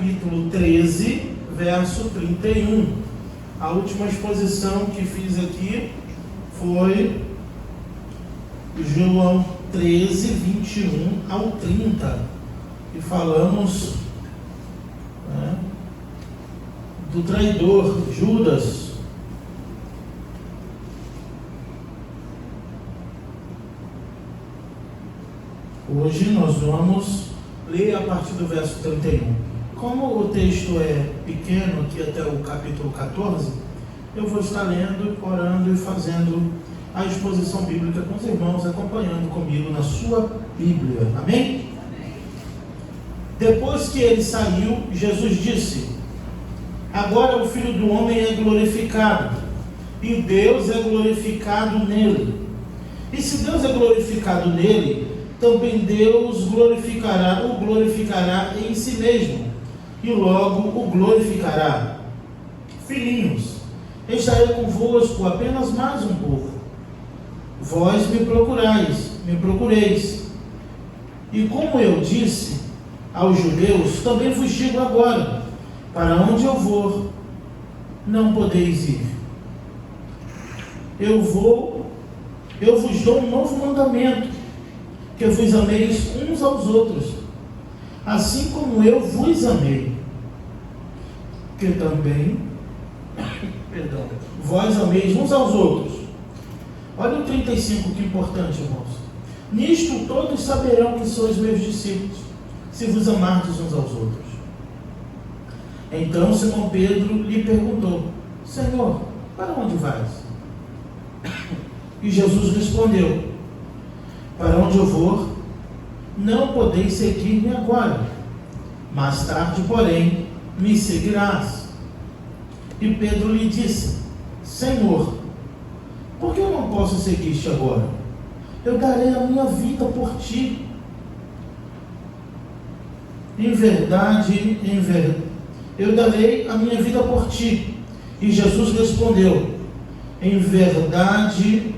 capítulo 13, verso 31. A última exposição que fiz aqui foi João 13, 21 ao 30. E falamos, né, do traidor Judas. Hoje nós vamos ler a partir do verso 31. Como o texto é pequeno, aqui até o capítulo 14, eu vou estar lendo, orando e fazendo a exposição bíblica com os irmãos, acompanhando comigo na sua Bíblia. Amém? Depois que ele saiu, Jesus disse: agora o Filho do Homem é glorificado, e Deus é glorificado nele. E se Deus é glorificado nele, também Deus o glorificará em si mesmo, e logo o glorificará. Filhinhos, estarei convosco apenas mais um pouco. Vós me procureis. E como eu disse aos judeus, também vos digo agora: para onde eu vou, não podeis ir. Eu vos dou um novo mandamento, que vos ameis uns aos outros, assim como eu vos amei, que também, vós ameis uns aos outros. Olha o 35, que importante, irmãos. Nisto todos saberão que sois meus discípulos, se vos amardes uns aos outros. Então Simão Pedro lhe perguntou: Senhor, para onde vais? E Jesus respondeu: para onde eu vou, não podeis seguir-me agora, mais tarde, porém, me seguirás. E Pedro lhe disse: Senhor, por que eu não posso seguir-te agora? Eu darei a minha vida por ti. Em verdade, eu darei a minha vida por ti. E Jesus respondeu: em verdade...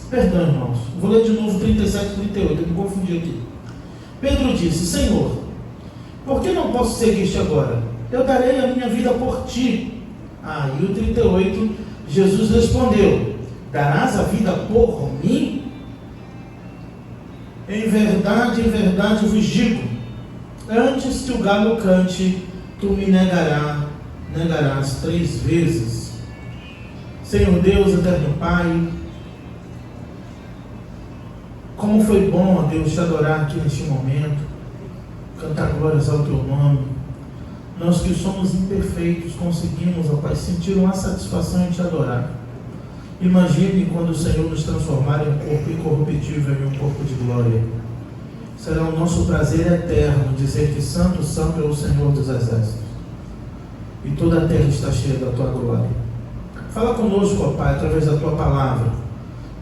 Perdão, irmãos, vou ler de novo 37 e 38, eu me confundi aqui. Pedro disse: Senhor, por que não posso seguir-te agora? Eu darei a minha vida por ti. E o 38, Jesus respondeu: darás a vida por mim? Em verdade vos digo, antes que o galo cante, tu me negarás 3 vezes. Senhor Deus, eterno Pai, como foi bom, ó Deus, te adorar aqui neste momento, cantar glórias ao teu nome. Nós que somos imperfeitos conseguimos, ó Pai, sentir uma satisfação em te adorar. Imagine quando o Senhor nos transformar em um corpo incorruptível em um corpo de glória. Será o nosso prazer eterno dizer que santo, santo é o Senhor dos exércitos, e toda a terra está cheia da tua glória. Fala conosco, ó Pai, através da tua palavra,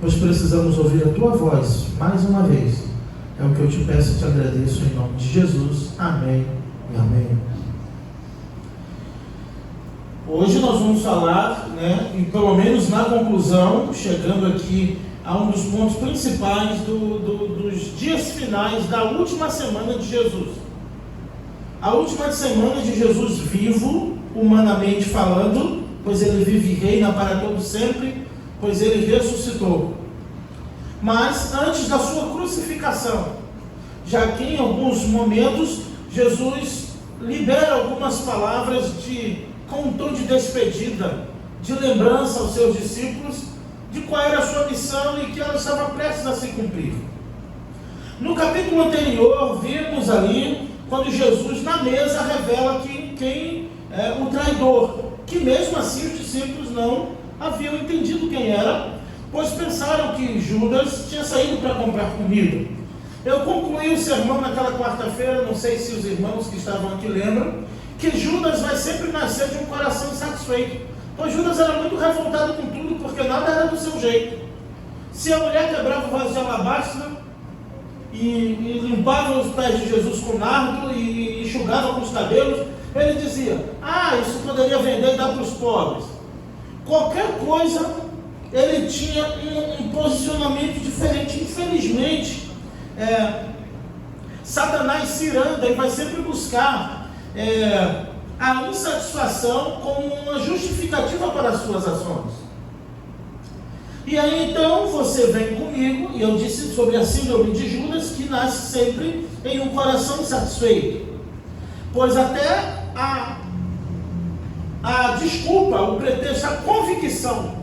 pois precisamos ouvir a tua voz mais uma vez. É o que eu te peço e te agradeço em nome de Jesus. Amém e amém. Hoje nós vamos falar, e pelo menos na conclusão, chegando aqui a um dos pontos principais dos dias finais da última semana de Jesus. A última semana de Jesus vivo, humanamente falando, pois ele vive e reina para todo sempre, pois ele ressuscitou. Mas antes da sua crucificação, já que em alguns momentos Jesus libera algumas palavras com um tom de despedida, de lembrança aos seus discípulos de qual era a sua missão e que ela estava prestes a se cumprir. No capítulo anterior, vimos ali quando Jesus na mesa revela quem é o traidor, que mesmo assim os discípulos não haviam entendido quem era, pois pensaram que Judas tinha saído para comprar comida. Eu concluí o sermão naquela quarta-feira, não sei se os irmãos que estavam aqui lembram, que Judas vai sempre nascer de um coração insatisfeito, pois Judas era muito revoltado com tudo, porque nada era do seu jeito. Se a mulher quebrava o vaso de alabastro e limpava os pés de Jesus com nardo e enxugava com os cabelos, ele dizia: isso poderia vender e dar para os pobres. Qualquer coisa, ele tinha um posicionamento diferente. Infelizmente, Satanás se anda e vai sempre buscar a insatisfação como uma justificativa para as suas ações. E aí então você vem comigo, e eu disse sobre a síndrome de Judas, que nasce sempre em um coração insatisfeito. Pois até a desculpa, o pretexto, a convicção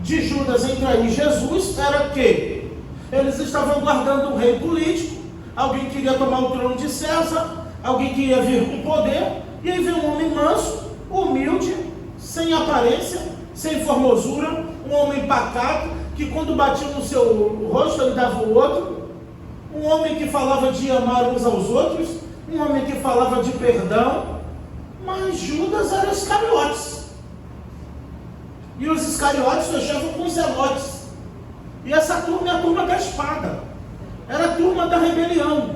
de Judas em trair Jesus era que eles estavam guardando um rei político, alguém que queria tomar o trono de César, alguém que ia vir com poder, e aí veio um homem manso, humilde, sem aparência, sem formosura, um homem pacato, que quando batia no seu rosto ele dava o outro, um homem que falava de amar uns aos outros, um homem que falava de perdão, mas Judas era Iscariotes. E os Iscariotes fechavam com os Zelotes. E essa turma é a turma da espada. Era a turma da rebelião.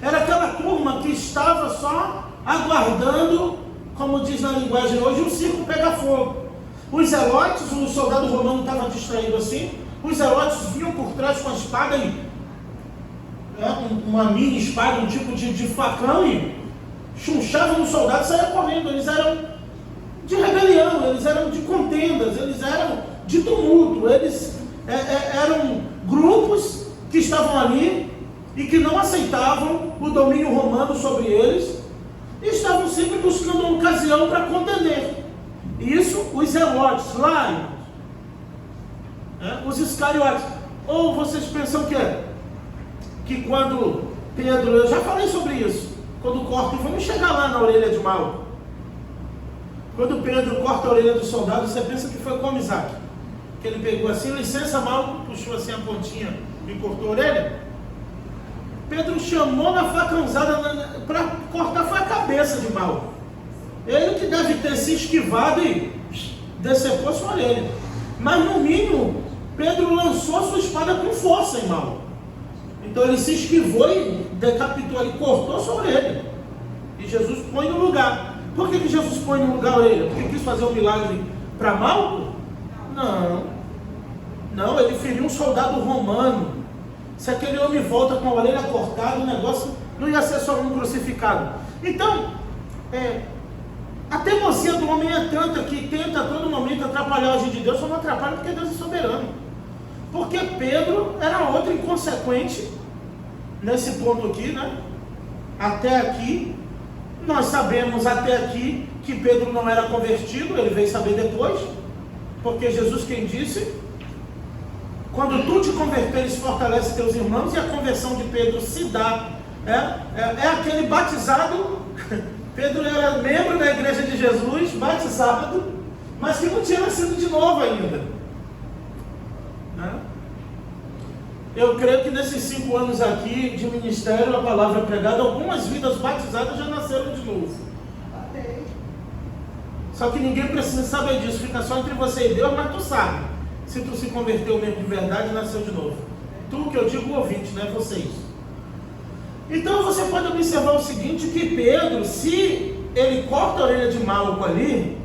Era aquela turma que estava só aguardando, como diz na linguagem hoje, o circo pegar fogo. Os Zelotes, o soldado romano estava distraído assim, os Zelotes vinham por trás com a espada e uma mini espada, um tipo de facão, e chunchavam no soldado e saia correndo. Eles eram de rebelião, eles eram de contendas, eles eram de tumulto, eles eram grupos que estavam ali e que não aceitavam o domínio romano sobre eles e estavam sempre buscando uma ocasião para contender. Isso, os Zelotes lá, os Iscariotes. Ou vocês pensam que quando Pedro, eu já falei sobre isso, quando corta, vamos chegar lá na orelha de Malco. Quando Pedro corta a orelha do soldado, você pensa que foi como Isaac, que ele pegou assim, licença, Malco, puxou assim a pontinha e cortou a orelha. Pedro chamou na facãozada para cortar, foi a cabeça de Malco. Ele que deve ter se esquivado e decepou sua orelha. Mas no mínimo, Pedro lançou a sua espada com força em Malco. Então ele se esquivou e decapitou, ele cortou sua orelha. E Jesus põe no lugar. Por que Jesus põe no lugar a orelha? Porque quis fazer um milagre para Malco? Não, ele feriu um soldado romano. Se aquele homem volta com a orelha cortada, o negócio não ia ser só um crucificado. Então, a teimosia do homem é tanta que tenta a todo momento atrapalhar a agir de Deus, só não atrapalha porque Deus é soberano. Porque Pedro era outro inconsequente nesse ponto aqui, né? Até aqui, nós sabemos até aqui que Pedro não era convertido, ele veio saber depois, porque Jesus quem disse, quando tu te converteres, fortalece teus irmãos, e a conversão de Pedro se dá, é aquele batizado. Pedro era membro da igreja de Jesus, batizado, mas que não tinha nascido de novo ainda. Eu creio que nesses 5 anos aqui de ministério, a palavra pregada, algumas vidas batizadas já nasceram de novo. Só que ninguém precisa saber disso, fica só entre você e Deus, mas tu sabe, se tu se converteu mesmo de verdade e nasceu de novo. Tu, que eu digo, ouvinte, não é vocês. Então você pode observar o seguinte, que Pedro, se ele corta a orelha de Malco ali,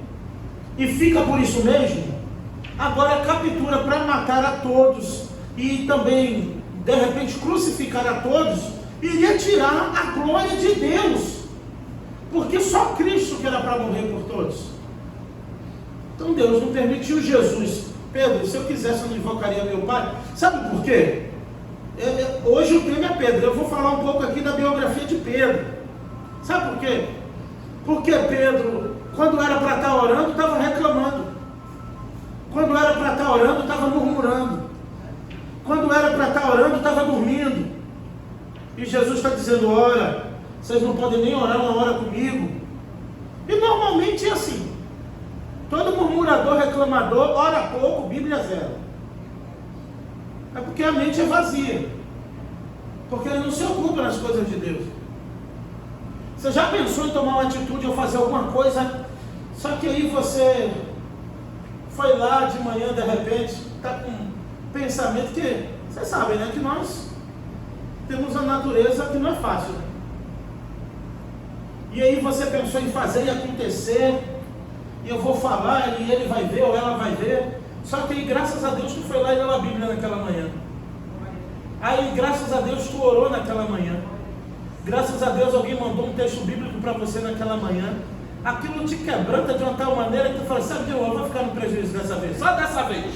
e fica por isso mesmo, agora captura para matar a todos, e também, de repente, crucificar a todos, iria tirar a glória de Deus, porque só Cristo que era para morrer por todos. Então Deus não permitiu Jesus. Pedro, se eu quisesse eu não invocaria meu Pai. Sabe por quê? Hoje o tema é Pedro. Eu vou falar um pouco aqui da biografia de Pedro. Sabe por quê? Porque Pedro, quando era para estar orando, estava reclamando. Quando era para estar orando, estava murmurando. Quando era para estar orando, estava dormindo. E Jesus está dizendo, ora, vocês não podem nem orar uma hora comigo. E normalmente é assim. Todo murmurador, reclamador, ora pouco, Bíblia zero. É porque a mente é vazia. Porque ele não se ocupa nas coisas de Deus. Você já pensou em tomar uma atitude ou fazer alguma coisa, só que aí você foi lá de manhã, de repente, está com um pensamento que, vocês sabem, né, que nós temos a natureza que não é fácil. E aí você pensou em fazer e acontecer, e eu vou falar, e ele vai ver, ou ela vai ver. Só que aí, graças a Deus, tu foi lá e leu a Bíblia naquela manhã. Aí, graças a Deus, tu orou naquela manhã. Graças a Deus alguém mandou um texto bíblico para você naquela manhã. Aquilo te quebranta de uma tal maneira que tu fala, sabe, eu vou ficar no prejuízo dessa vez, só dessa vez.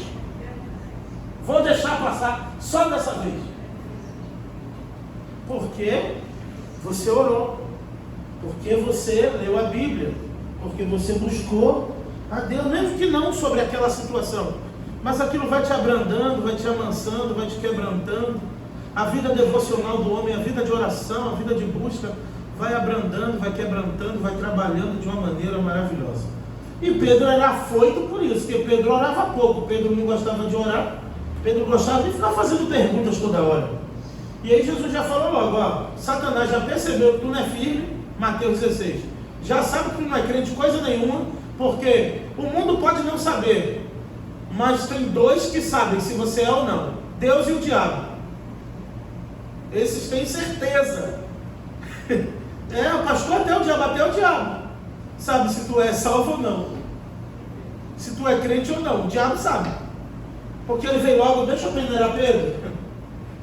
Vou deixar passar, só dessa vez. Porque você orou, porque você leu a Bíblia, porque você buscou a Deus, mesmo que não sobre aquela situação, mas aquilo vai te abrandando, vai te amansando, vai te quebrantando. A vida devocional do homem, a vida de oração, a vida de busca, vai abrandando, vai quebrantando, vai trabalhando de uma maneira maravilhosa. E Pedro era afoito por isso, porque Pedro orava pouco, Pedro não gostava de orar, Pedro gostava de ficar fazendo perguntas toda hora. E aí Jesus já falou logo, ó, Satanás já percebeu que tu não é firme, Mateus 16, já sabe que tu não é crente coisa nenhuma, porque o mundo pode não saber, mas tem dois que sabem se você é ou não, Deus e o diabo. Esses têm certeza. O pastor até o diabo sabe se tu é salvo ou não, se tu é crente ou não, o diabo sabe, porque ele veio logo, deixa eu peneirar Pedro.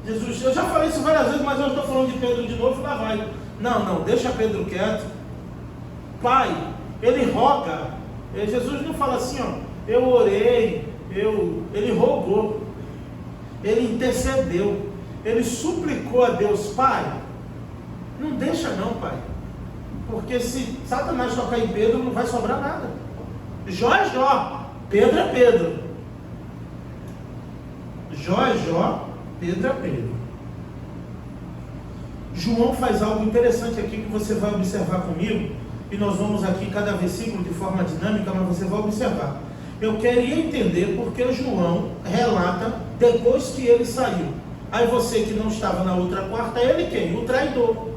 Jesus, eu já falei isso várias vezes, mas eu estou falando de Pedro de novo, lá vai. Não, deixa Pedro quieto. Pai, ele roga. Jesus não fala assim, ó, eu orei, ele rogou, ele intercedeu, ele suplicou a Deus, Pai, não deixa não, Pai, porque se Satanás tocar em Pedro, não vai sobrar nada. Jó é Jó, Pedro é Pedro. Jó é Jó, Pedro é Pedro. João faz algo interessante aqui que você vai observar comigo, e nós vamos aqui cada versículo de forma dinâmica, mas você vai observar. Eu queria entender porque João relata depois que ele saiu. Aí você que não estava na outra quarta, ele quem? O traidor.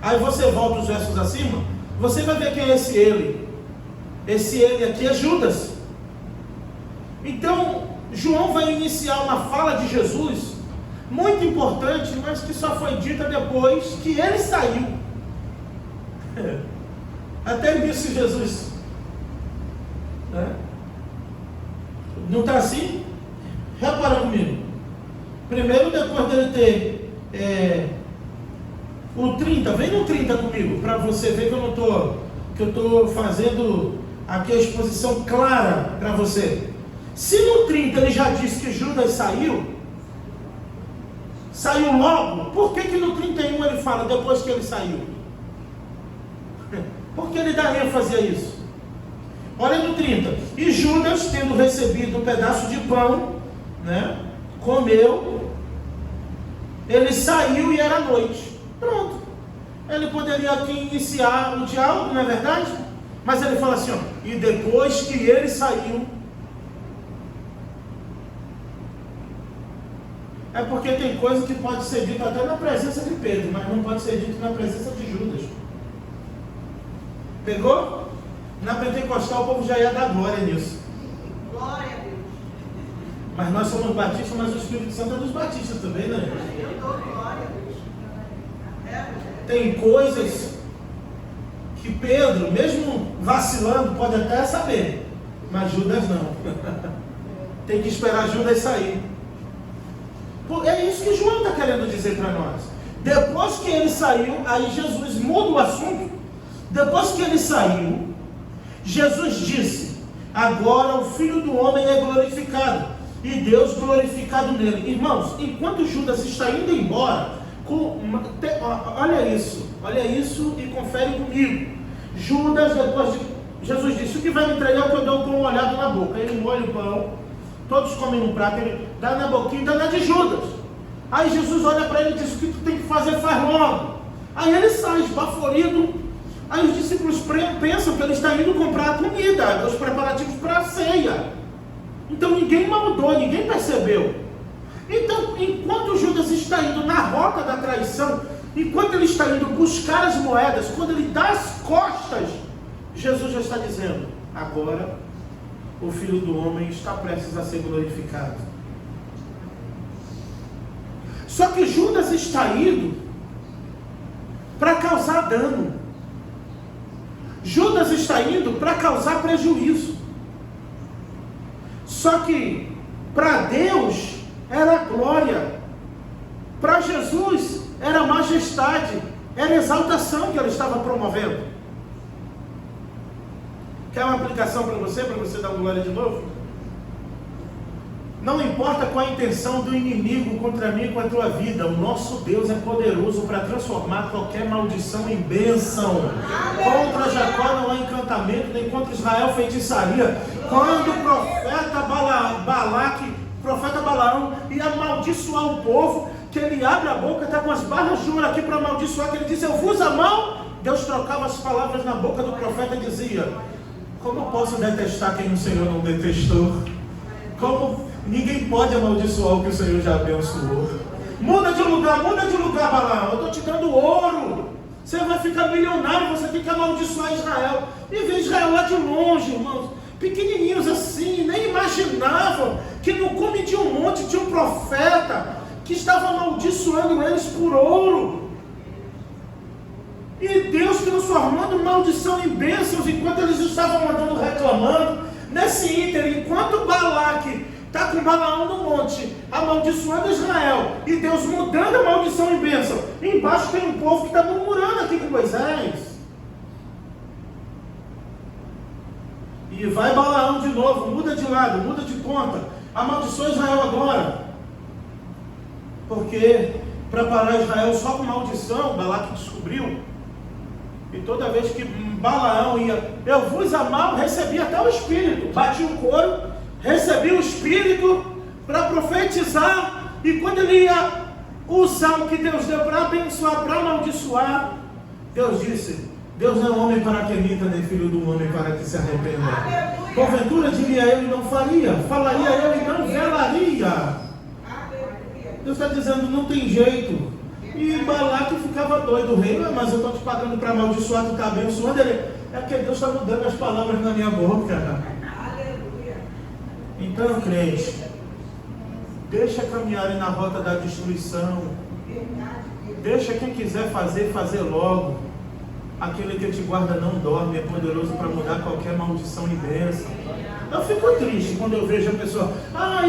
Aí você volta os versos acima, você vai ver quem é esse ele. Esse ele aqui é Judas. Então, João vai iniciar uma fala de Jesus, muito importante, mas que só foi dita depois que ele saiu. Até disse Jesus. Não está assim? Repara comigo. Primeiro, depois dele ter o 30, vem no 30 comigo, para você ver que eu estou fazendo aqui a exposição clara para você. Se no 30 ele já disse que Judas saiu logo, por que no 31 ele fala depois que ele saiu? Por que ele dá ênfase a isso? Olha no 30, e Judas, tendo recebido um pedaço de pão, comeu, ele saiu e era noite. Pronto. Ele poderia aqui iniciar o diálogo, não é verdade? Mas ele fala assim, ó, e depois que ele saiu. É porque tem coisa que pode ser dita até na presença de Pedro, mas não pode ser dito na presença de Judas. Pegou? Na Pentecostal o povo já ia dar glória nisso. Glória a Deus. Mas nós somos batistas, mas o Espírito Santo é dos batistas também, né? Eu dou glória a Deus. Tem coisas que Pedro, mesmo vacilando, pode até saber, mas Judas não. Tem que esperar Judas sair. É isso que João está querendo dizer para nós. Depois que ele saiu, aí Jesus muda o assunto. Depois que ele saiu, Jesus disse, agora o Filho do Homem é glorificado, e Deus glorificado nele. Irmãos, enquanto Judas está indo embora, olha isso e confere comigo. Judas, depois de Jesus disse, o que vai me entregar é o que eu dou com um olhado na boca. Ele molha o pão, todos comem no prato, ele dá na boquinha e dá na de Judas. Aí Jesus olha para ele e diz, o que tu tem que fazer, faz logo. Aí ele sai esbaforido. Aí os discípulos pensam que ele está indo comprar a comida, os preparativos para a ceia. Então ninguém maldou, ninguém percebeu. Então, enquanto Judas está indo na rota da traição, enquanto ele está indo buscar as moedas, quando ele dá as costas, Jesus já está dizendo, agora o Filho do Homem está prestes a ser glorificado. Só que Judas está indo para causar dano. Judas está indo para causar prejuízo. Só que para Deus era glória, para Jesus era majestade, era exaltação que ela estava promovendo. Quer uma aplicação para você dar glória de novo? Não importa qual a intenção do inimigo contra mim e contra a tua vida, o nosso Deus é poderoso para transformar qualquer maldição em bênção. Contra Jacó não há encantamento, nem contra Israel feitiçaria. Quando o profeta Balaão ia amaldiçoar o povo, que ele abre a boca, está com as barras de ouro aqui para amaldiçoar, que ele diz, eu vos amo. Deus trocava as palavras na boca do profeta e dizia, como eu posso detestar quem o Senhor não detestou? Como ninguém pode amaldiçoar o que o Senhor já abençoou. Muda de lugar, Balaão. Eu estou te dando ouro. Você vai ficar milionário, você tem que amaldiçoar Israel. E vê Israel lá de longe, irmãos. Pequenininhos assim, nem imaginavam que no cume de um monte de um profeta que estava amaldiçoando eles por ouro. E Deus transformando maldição em bênçãos enquanto eles estavam andando reclamando. Nesse ínter, enquanto Balaque está com Balaão no monte, amaldiçoando Israel, e Deus mudando a maldição em bênção, embaixo tem um povo que está murmurando aqui com Moisés. E vai Balaão de novo, muda de lado, muda de ponta, amaldiçoa Israel agora. Porque para parar Israel só com maldição, Balaque descobriu. E toda vez que Balaão ia, eu vos amar, recebia até o Espírito, batia o couro, recebia o Espírito para profetizar, e quando ele ia usar o que Deus deu para abençoar, para amaldiçoar, Deus disse, Deus não é homem para que minta, nem filho do homem para que se arrependa. Porventura diria eu e não faria, falaria eu e não velaria. Deus está dizendo, não tem jeito. E Balaque ficava doido, o rei, mas eu estou te pagando para amaldiçoar, tu está abençoando. Ele, é porque Deus está mudando as palavras na minha boca. Então, crente, deixa caminharem na rota da destruição. Deixa quem quiser fazer, fazer logo. Aquele que te guarda não dorme, é poderoso para mudar qualquer maldição e bênção. Eu fico triste quando eu vejo a pessoa,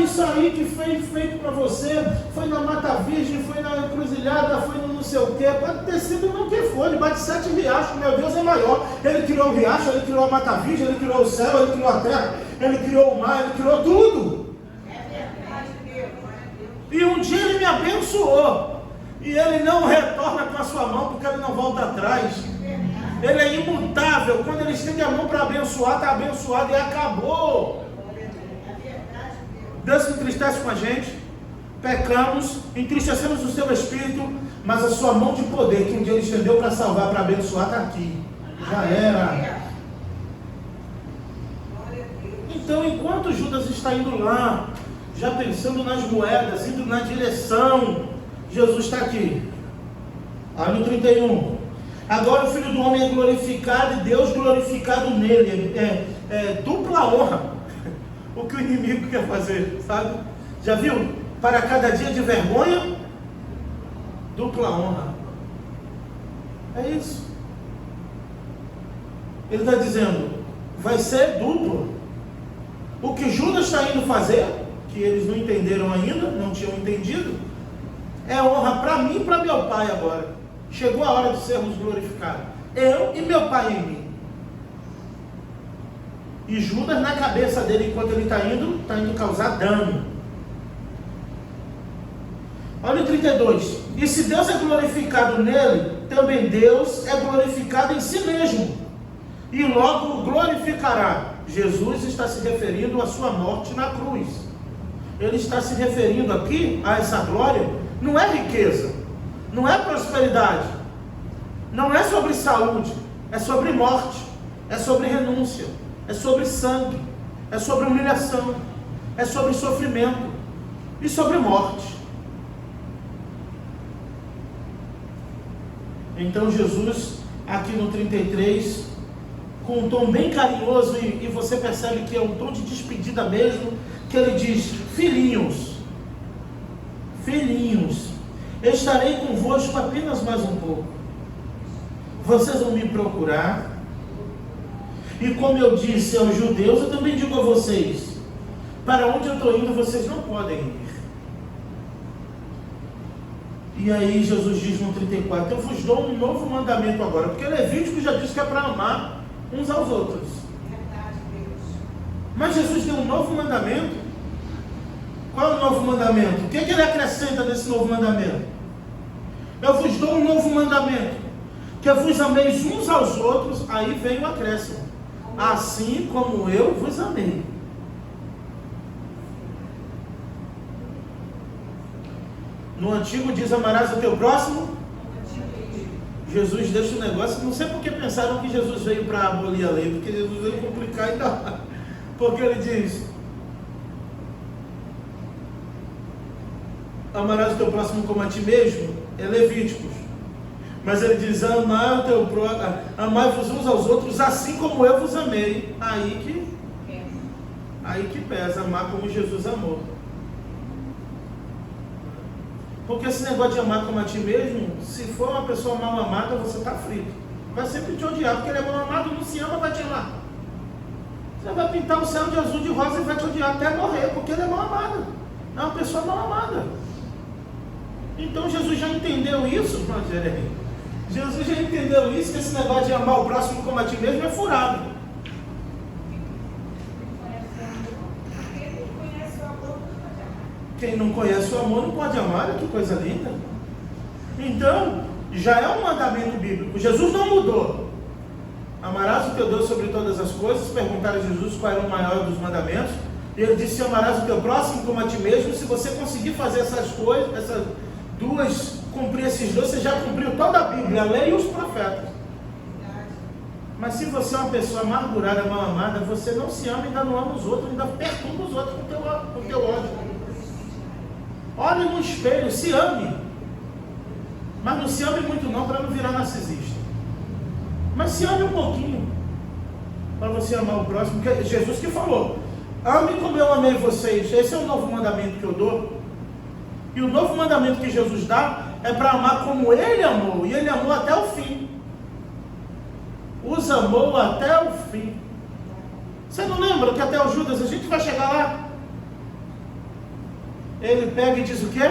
isso aí que foi feito para você, foi na Mata Virgem, foi na Encruzilhada, foi no não sei o que, pode ter sido no que for, ele bate 7 riachos, meu Deus é maior. Ele criou o riacho, ele criou a Mata Virgem, ele criou o céu, ele criou a terra, ele criou o mar, ele criou tudo. E um dia ele me abençoou, e ele não retorna com a sua mão, porque ele não volta atrás. Ele é imutável. Quando ele estende a mão para abençoar, está abençoado e acabou. Deus se entristece com a gente, pecamos, entristecemos o seu espírito, mas a sua mão de poder, que um dia ele estendeu para salvar, para abençoar, está aqui. Já era. Então, enquanto Judas está indo lá, já pensando nas moedas, indo na direção, Jesus está aqui. Aí no 31. Agora o Filho do Homem é glorificado e Deus glorificado nele. É dupla honra. O que o inimigo quer fazer, sabe? Já viu? Para cada dia de vergonha, dupla honra. É isso. Ele está dizendo, vai ser duplo. O que Judas está indo fazer, que eles não entenderam ainda, não tinham entendido, é honra para mim e para meu Pai agora. Chegou a hora de sermos glorificados. Eu e meu Pai em mim. E Judas na cabeça dele, enquanto ele está indo causar dano. Olha o 32. E se Deus é glorificado nele, também Deus é glorificado em si mesmo. E logo o glorificará. Jesus está se referindo à sua morte na cruz. Ele está se referindo aqui a essa glória. Não é riqueza. Não é prosperidade, não é sobre saúde, é sobre morte, é sobre renúncia, é sobre sangue, é sobre humilhação, é sobre sofrimento e sobre morte. Então Jesus, aqui no 33, com um tom bem carinhoso, e você percebe que é um tom de despedida mesmo, que ele diz, filhinhos, estarei convosco apenas mais um pouco. Vocês vão me procurar. E como eu disse aos judeus, eu também digo a vocês, para onde eu estou indo, vocês não podem ir. E aí Jesus diz no 34, eu vos dou um novo mandamento agora, porque Levítico já disse que é para amar uns aos outros. Verdade, Deus. Mas Jesus deu um novo mandamento. Qual é o novo mandamento? O que ele acrescenta nesse novo mandamento? Eu vos dou um novo mandamento, que vos ameis uns aos outros. Aí vem o acréscimo, assim como eu vos amei. No antigo diz, amarás o teu próximo. Jesus deixa o negócio, não sei porque pensaram que Jesus veio para abolir a lei, porque Jesus veio complicar ainda mais. Porque ele diz, amarás o teu próximo como a ti mesmo, é Levíticos. Mas ele diz, amai-vos uns aos outros, assim como eu vos amei. Aí que pesa, amar como Jesus amou. Porque esse negócio de amar como a ti mesmo, se for uma pessoa mal amada, você está frito. Vai sempre te odiar, porque ele é mal amado, não se ama, vai te amar. Você vai pintar o céu de azul, de rosa e vai te odiar até morrer, porque ele é mal amado. É uma pessoa mal amada. Então Jesus já entendeu isso, Jesus já entendeu isso, que esse negócio de amar o próximo como a ti mesmo é furado. Quem não conhece o amor não pode amar, que coisa linda. Então, já é um mandamento bíblico. Jesus não mudou. Amarás o teu Deus sobre todas as coisas. Perguntaram a Jesus qual era o maior dos mandamentos. E ele disse, amarás o teu próximo como a ti mesmo. Se você conseguir fazer essas coisas, essas duas, cumprir esses dois, você já cumpriu toda a Bíblia, a lei e os profetas. Mas se você é uma pessoa amargurada, mal amada, você não se ama, ainda não ama os outros, ainda perturba os outros com o teu ódio. Olhe no espelho, se ame. Mas não se ame muito não, para não virar narcisista. Mas se ame um pouquinho, para você amar o próximo, porque Jesus que falou, ame como eu amei vocês. Esse é o novo mandamento que eu dou. E o novo mandamento que Jesus dá é para amar como ele amou. E ele amou até o fim. Os amou até o fim. Você não lembra que até o Judas, a gente vai chegar lá, ele pega e diz o quê?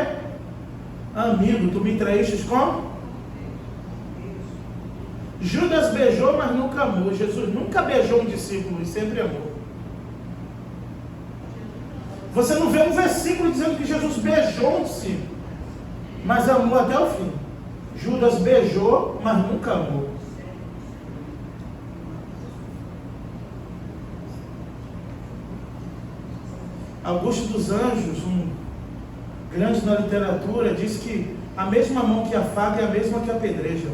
Amigo, tu me traíste como? Judas beijou, mas nunca amou. Jesus nunca beijou um discípulo e sempre amou. Você não vê um versículo dizendo que Jesus beijou um discípulo, mas amou até o fim. Judas beijou, mas nunca amou. Augusto dos Anjos, um grande na literatura, diz que a mesma mão que afaga é a mesma que apedreja.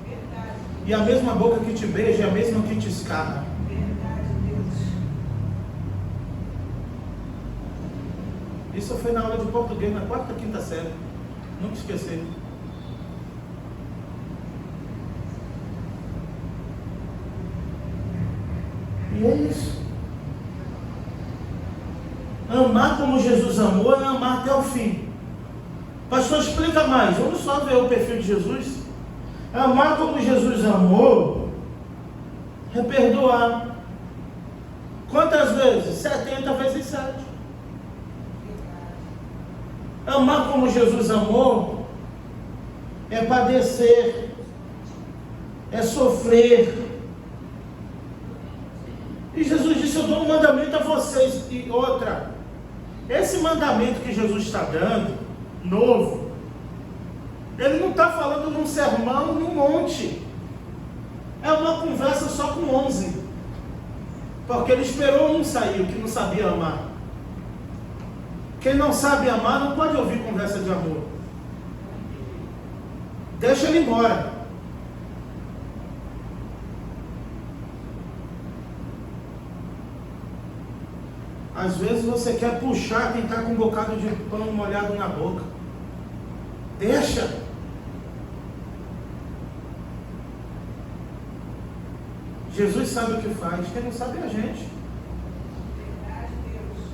Verdade. E a mesma boca que te beija é a mesma que te escarra. Verdade, Deus. Isso foi na aula de português, na 4ª, 5ª série. Nunca esqueci. E é isso. Amar como Jesus amou é amar até o fim. Pastor, explica mais. Vamos só ver o perfil de Jesus. Amar como Jesus amou é perdoar. Quantas vezes? 70 vezes 7. Amar como Jesus amou é padecer, é sofrer. E Jesus disse, eu dou um mandamento a vocês. E outra, esse mandamento que Jesus está dando, novo, ele não está falando num sermão, num monte. É uma conversa só com 11. Porque ele esperou um sair, o que não sabia amar. Quem não sabe amar não pode ouvir conversa de amor. Deixa ele embora. Às vezes você quer puxar quem está com um bocado de pão molhado na boca. Deixa. Jesus sabe o que faz, quem não sabe é a gente. Verdade, Deus.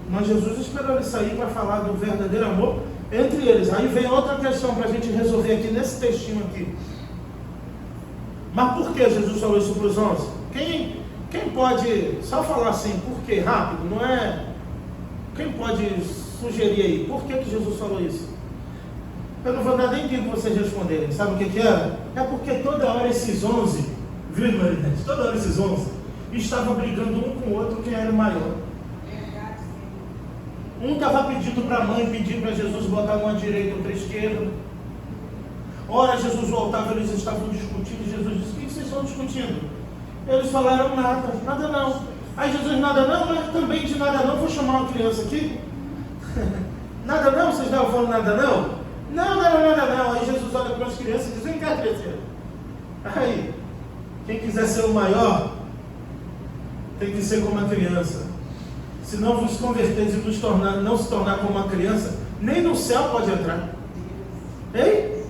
Mas Jesus esperou ele sair para falar do verdadeiro amor entre eles. Aí vem outra questão para a gente resolver aqui nesse textinho aqui. Mas por que Jesus falou isso para os 11? Quem pode só falar assim, por quê? Rápido, não é? Quem pode sugerir aí? Por que Jesus falou isso? Eu não vou dar nem tempo para vocês responderem. Sabe o que era? É porque toda hora esses 11, viu, Marinete? Toda hora esses 11 estavam brigando um com o outro quem era o maior. Verdade, Senhor. Um estava pedindo para a mãe, pedindo para Jesus botar uma direita, outra esquerda. Ora, Jesus voltava, eles estavam discutindo. Jesus disse: o que vocês estão discutindo? Eles falaram: nada, nada não. Aí Jesus: nada não, mas também de nada não. Vou chamar uma criança aqui. Nada não? Vocês estavam falando nada não? Não, nada não. Aí Jesus olha para as crianças e diz: vem cá, criança. Aí, quem quiser ser o maior, tem que ser como a criança. Se não vos converteres e não se tornar como uma criança, nem no céu pode entrar. Ei?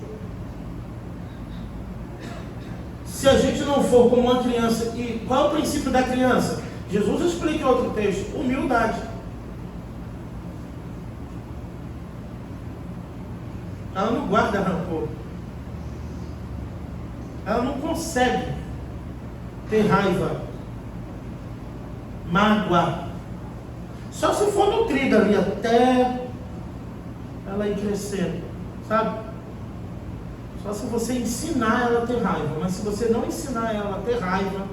Se a gente não for como uma criança, e qual é o princípio da criança? Jesus explica em outro texto: humildade. Ela não guarda rancor. Ela não consegue ter raiva, mágoa. Só se for nutrida ali até ela ir crescendo, sabe? Só se você ensinar ela a ter raiva. Mas se você não ensinar ela a ter raiva,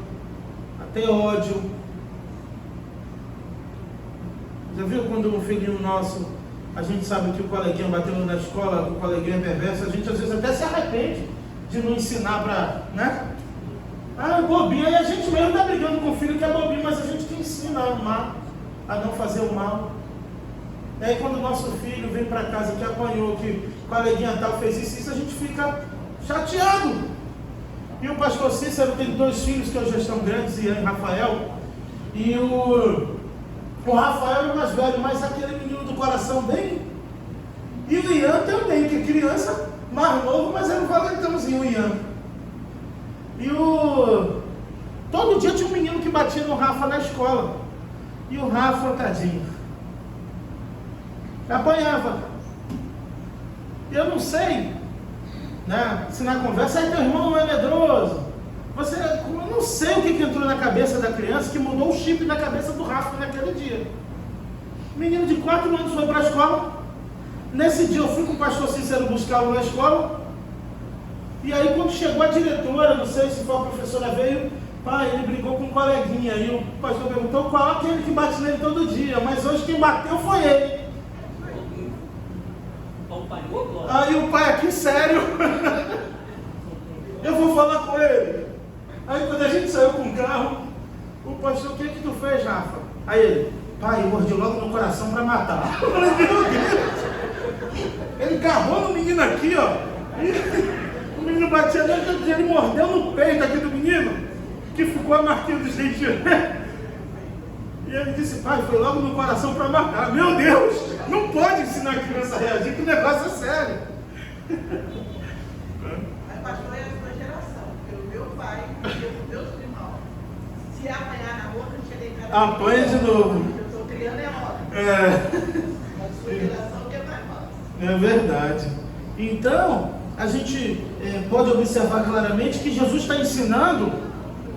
a ter ódio. Já viu quando um filhinho nosso, a gente sabe que o coleguinha bateu na escola, o coleguinha é perverso, a gente às vezes até se arrepende de não ensinar para, né? Ah, bobinho, aí a gente mesmo está brigando com o filho que é bobinho, mas a gente que ensina a amar, a não fazer o mal. E aí quando o nosso filho vem para casa que apanhou, que o coleguinha tal fez isso, a gente fica chateado. E o pastor Cícero tem 2 filhos que hoje já estão grandes, Ian e Rafael. E o Rafael é o mais velho, mas aquele menino do coração bem. E o Ian também, que é criança, mais novo, mas era um valentãozinho, o Ian. E todo dia tinha um menino que batia no Rafa na escola. E o Rafa, tadinho, apanhava. E eu não sei, né, se na conversa: aí teu irmão não é medroso. Eu não sei o que entrou na cabeça da criança que mudou o chip na cabeça do Rafa naquele dia. O menino de 4 anos foi para a escola. Nesse dia eu fui com o pastor Cícero buscá-lo na escola. E aí quando chegou a diretora, não sei se foi a professora, veio: pai, ele brigou com um coleguinha. E o pastor perguntou: qual é aquele que bate nele todo dia? Mas hoje quem bateu foi ele. Aí o pai aqui, sério? Eu vou falar com ele. Aí quando a gente saiu com o carro, o pastor: o que tu fez, Rafa? Aí ele: pai, eu mordi logo no coração para matar. Eu falei: meu Deus. Ele agarrou no menino aqui, ó. E o menino batia nele, ele mordeu no peito aqui do menino, que ficou a marquinha dos dentes. E ele disse: pai, foi logo no coração para matar. Meu Deus, não pode ensinar a criança a reagir, que o negócio é sério. Mas pastor é a sua geração, porque o meu pai, o meu irmão, se apanhar na rua, não tinha deitado. Apanha de novo. Eu estou criando é hora. A sua geração que é mais fácil. É verdade. Então, a gente pode observar claramente que Jesus está ensinando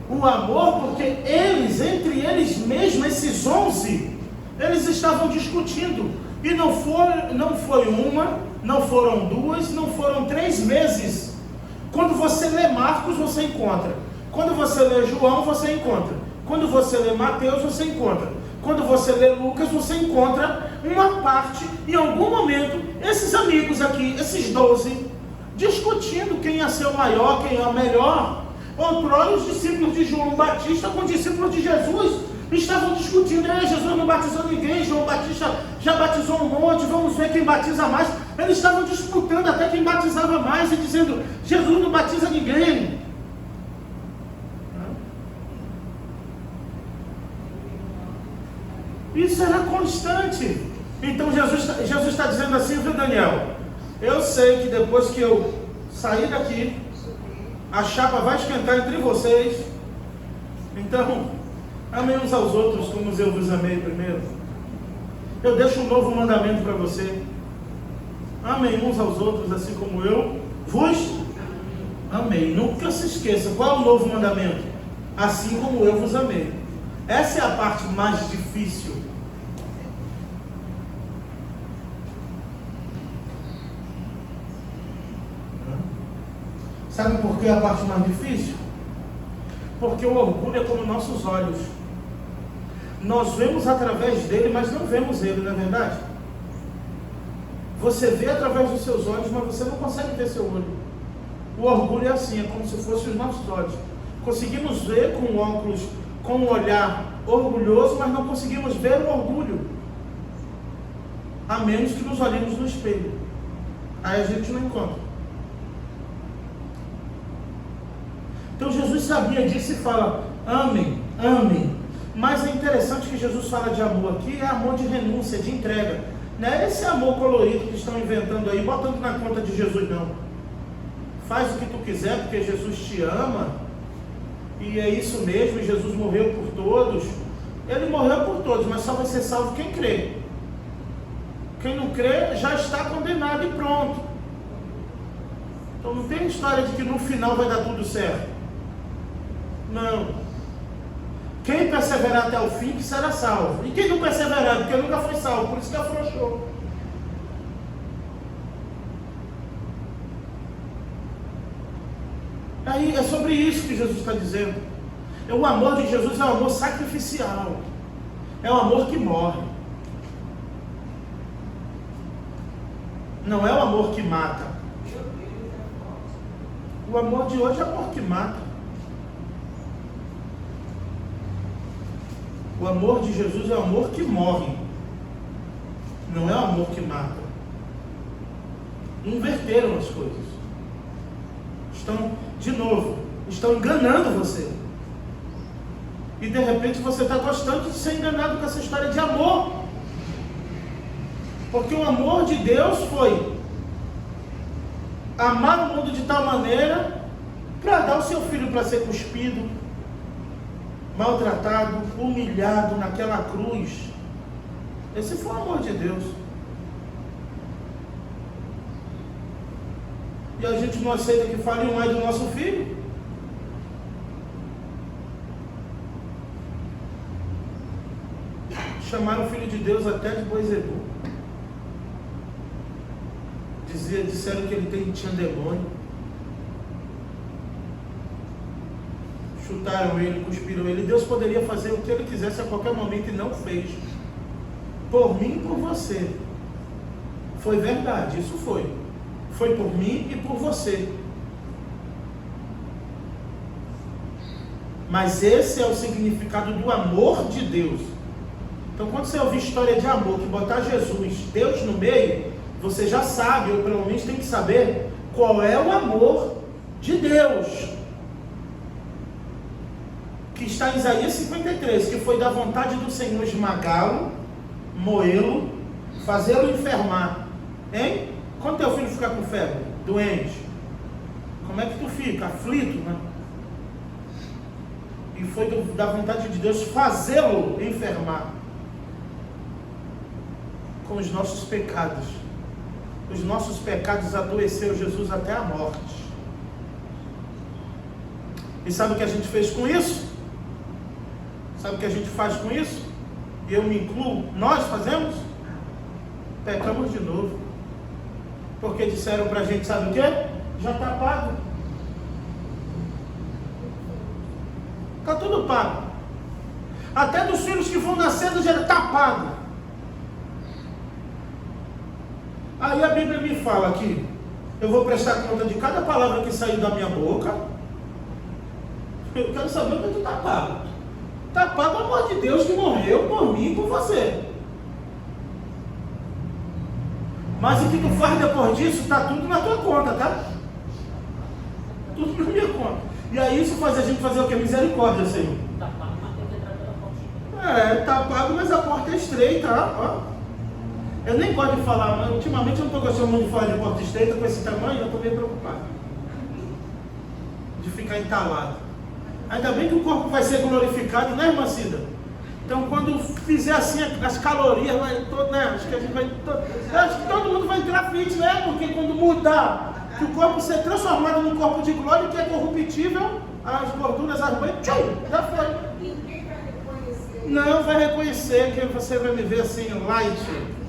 o amor, porque eles, entre eles mesmos, esses 11, eles estavam discutindo. E não foi uma, não foram 2, não foram 3 vezes. Quando você lê Marcos, você encontra. Quando você lê João, você encontra. Quando você lê Mateus, você encontra. Quando você lê Lucas, você encontra uma parte, em algum momento, esses amigos aqui, esses 12, discutindo quem ia ser o maior, quem é o melhor. Outrora, os discípulos de João Batista com os discípulos de Jesus estavam discutindo: Jesus não batizou ninguém, João Batista já batizou um monte, vamos ver quem batiza mais. Eles estavam disputando até quem batizava mais e dizendo: Jesus não batiza ninguém. Isso era constante. Então Jesus está dizendo assim, viu, Daniel? Eu sei que depois que eu sair daqui, a chapa vai esquentar entre vocês. Então, amem uns aos outros como eu vos amei primeiro. Eu deixo um novo mandamento para você: amem uns aos outros assim como eu vos amei. Nunca se esqueça, qual é o novo mandamento? Assim como eu vos amei. Essa é a parte mais difícil. Sabe por que é a parte mais difícil? Porque o orgulho é como nossos olhos. Nós vemos através dele, mas não vemos ele, não é verdade? Você vê através dos seus olhos, mas você não consegue ver seu olho. O orgulho é assim, é como se fossem os nossos olhos. Conseguimos ver com óculos, com um olhar orgulhoso, mas não conseguimos ver o orgulho. A menos que nos olhemos no espelho. Aí a gente não encontra. Então Jesus sabia disso e fala, amem, amem. Mas é interessante que Jesus fala de amor aqui, é amor de renúncia, de entrega. Não é esse amor colorido que estão inventando aí, botando na conta de Jesus, não. Faz o que tu quiser, porque Jesus te ama. E é isso mesmo, e Jesus morreu por todos. Ele morreu por todos, mas só vai ser salvo quem crê. Quem não crê já está condenado e pronto. Então não tem história de que no final vai dar tudo certo. Não. Quem perseverar até o fim que será salvo. E quem não perseverar, porque nunca foi salvo, por isso que afrouxou. Aí é sobre isso que Jesus está dizendo. O amor de Jesus é um amor sacrificial. É um amor que morre. Não é o amor que mata. O amor de hoje é o amor que mata. O amor de Jesus é o amor que morre. Não é o amor que mata. Inverteram as coisas. Estão enganando você. E de repente você está gostando de ser enganado com essa história de amor. Porque o amor de Deus foi amar o mundo de tal maneira para dar o seu filho para ser cuspido, maltratado, humilhado naquela cruz. Esse foi o amor de Deus. E a gente não aceita que falem mais do nosso filho. Chamaram o filho de Deus até de Boizebu. Disseram que ele tinha demônio. Chutaram ele, cuspiram ele. Deus poderia fazer o que ele quisesse a qualquer momento e não fez. Por mim e por você. Foi verdade, isso foi. Foi por mim e por você. Mas esse é o significado do amor de Deus. Então quando você ouvir história de amor, que botar Jesus, Deus no meio, você já sabe, ou pelo menos tem que saber, qual é o amor de Deus. Que está em Isaías 53, que foi da vontade do Senhor esmagá-lo, moê-lo, fazê-lo enfermar. Hein? Quando teu filho ficar com febre, doente, como é que tu fica? Aflito, né? E foi da vontade de Deus fazê-lo enfermar com os nossos pecados. Os nossos pecados adoeceram Jesus até a morte. E sabe o que a gente fez com isso? Sabe o que a gente faz com isso? E eu me incluo, nós fazemos? Pecamos de novo. Porque disseram pra gente, sabe o que? Já está pago. Está tudo pago. Até dos filhos que vão nascendo já está pago. Aí a Bíblia me fala aqui, eu vou prestar conta de cada palavra que saiu da minha boca. Eu quero saber o que tu está pago. Está pago o amor de Deus que morreu por mim e por você. Mas o que tu faz depois disso, está tudo na tua conta, tá? Tudo na minha conta. E aí isso faz a gente fazer o que? Misericórdia, Senhor. Está pago, mas a porta é estreita, ó. Eu nem gosto de falar, mas ultimamente eu não estou gostando muito de falar de porta estreita com esse tamanho, eu estou meio preocupado. De ficar entalado. Ainda bem que o corpo vai ser glorificado, né, irmã Cida? Então quando fizer assim, as calorias, vai todo, né? Acho que a gente vai. Acho que todo mundo vai entrar fit, né? Porque quando mudar, que o corpo ser transformado num corpo de glória que é corruptível, as gorduras, as banhas, tchum, já foi. Ninguém vai reconhecer. Não vai reconhecer que você vai me ver assim, light,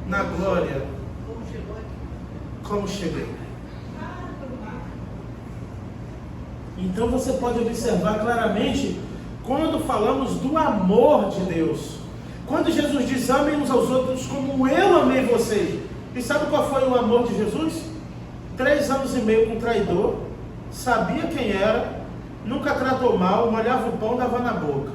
na glória. Como chegou aqui. Como cheguei. Então você pode observar claramente quando falamos do amor de Deus. Quando Jesus diz, amem uns aos outros como eu amei vocês. E sabe qual foi o amor de Jesus? 3 anos e meio com um traidor, sabia quem era, nunca tratou mal, molhava o pão, dava na boca.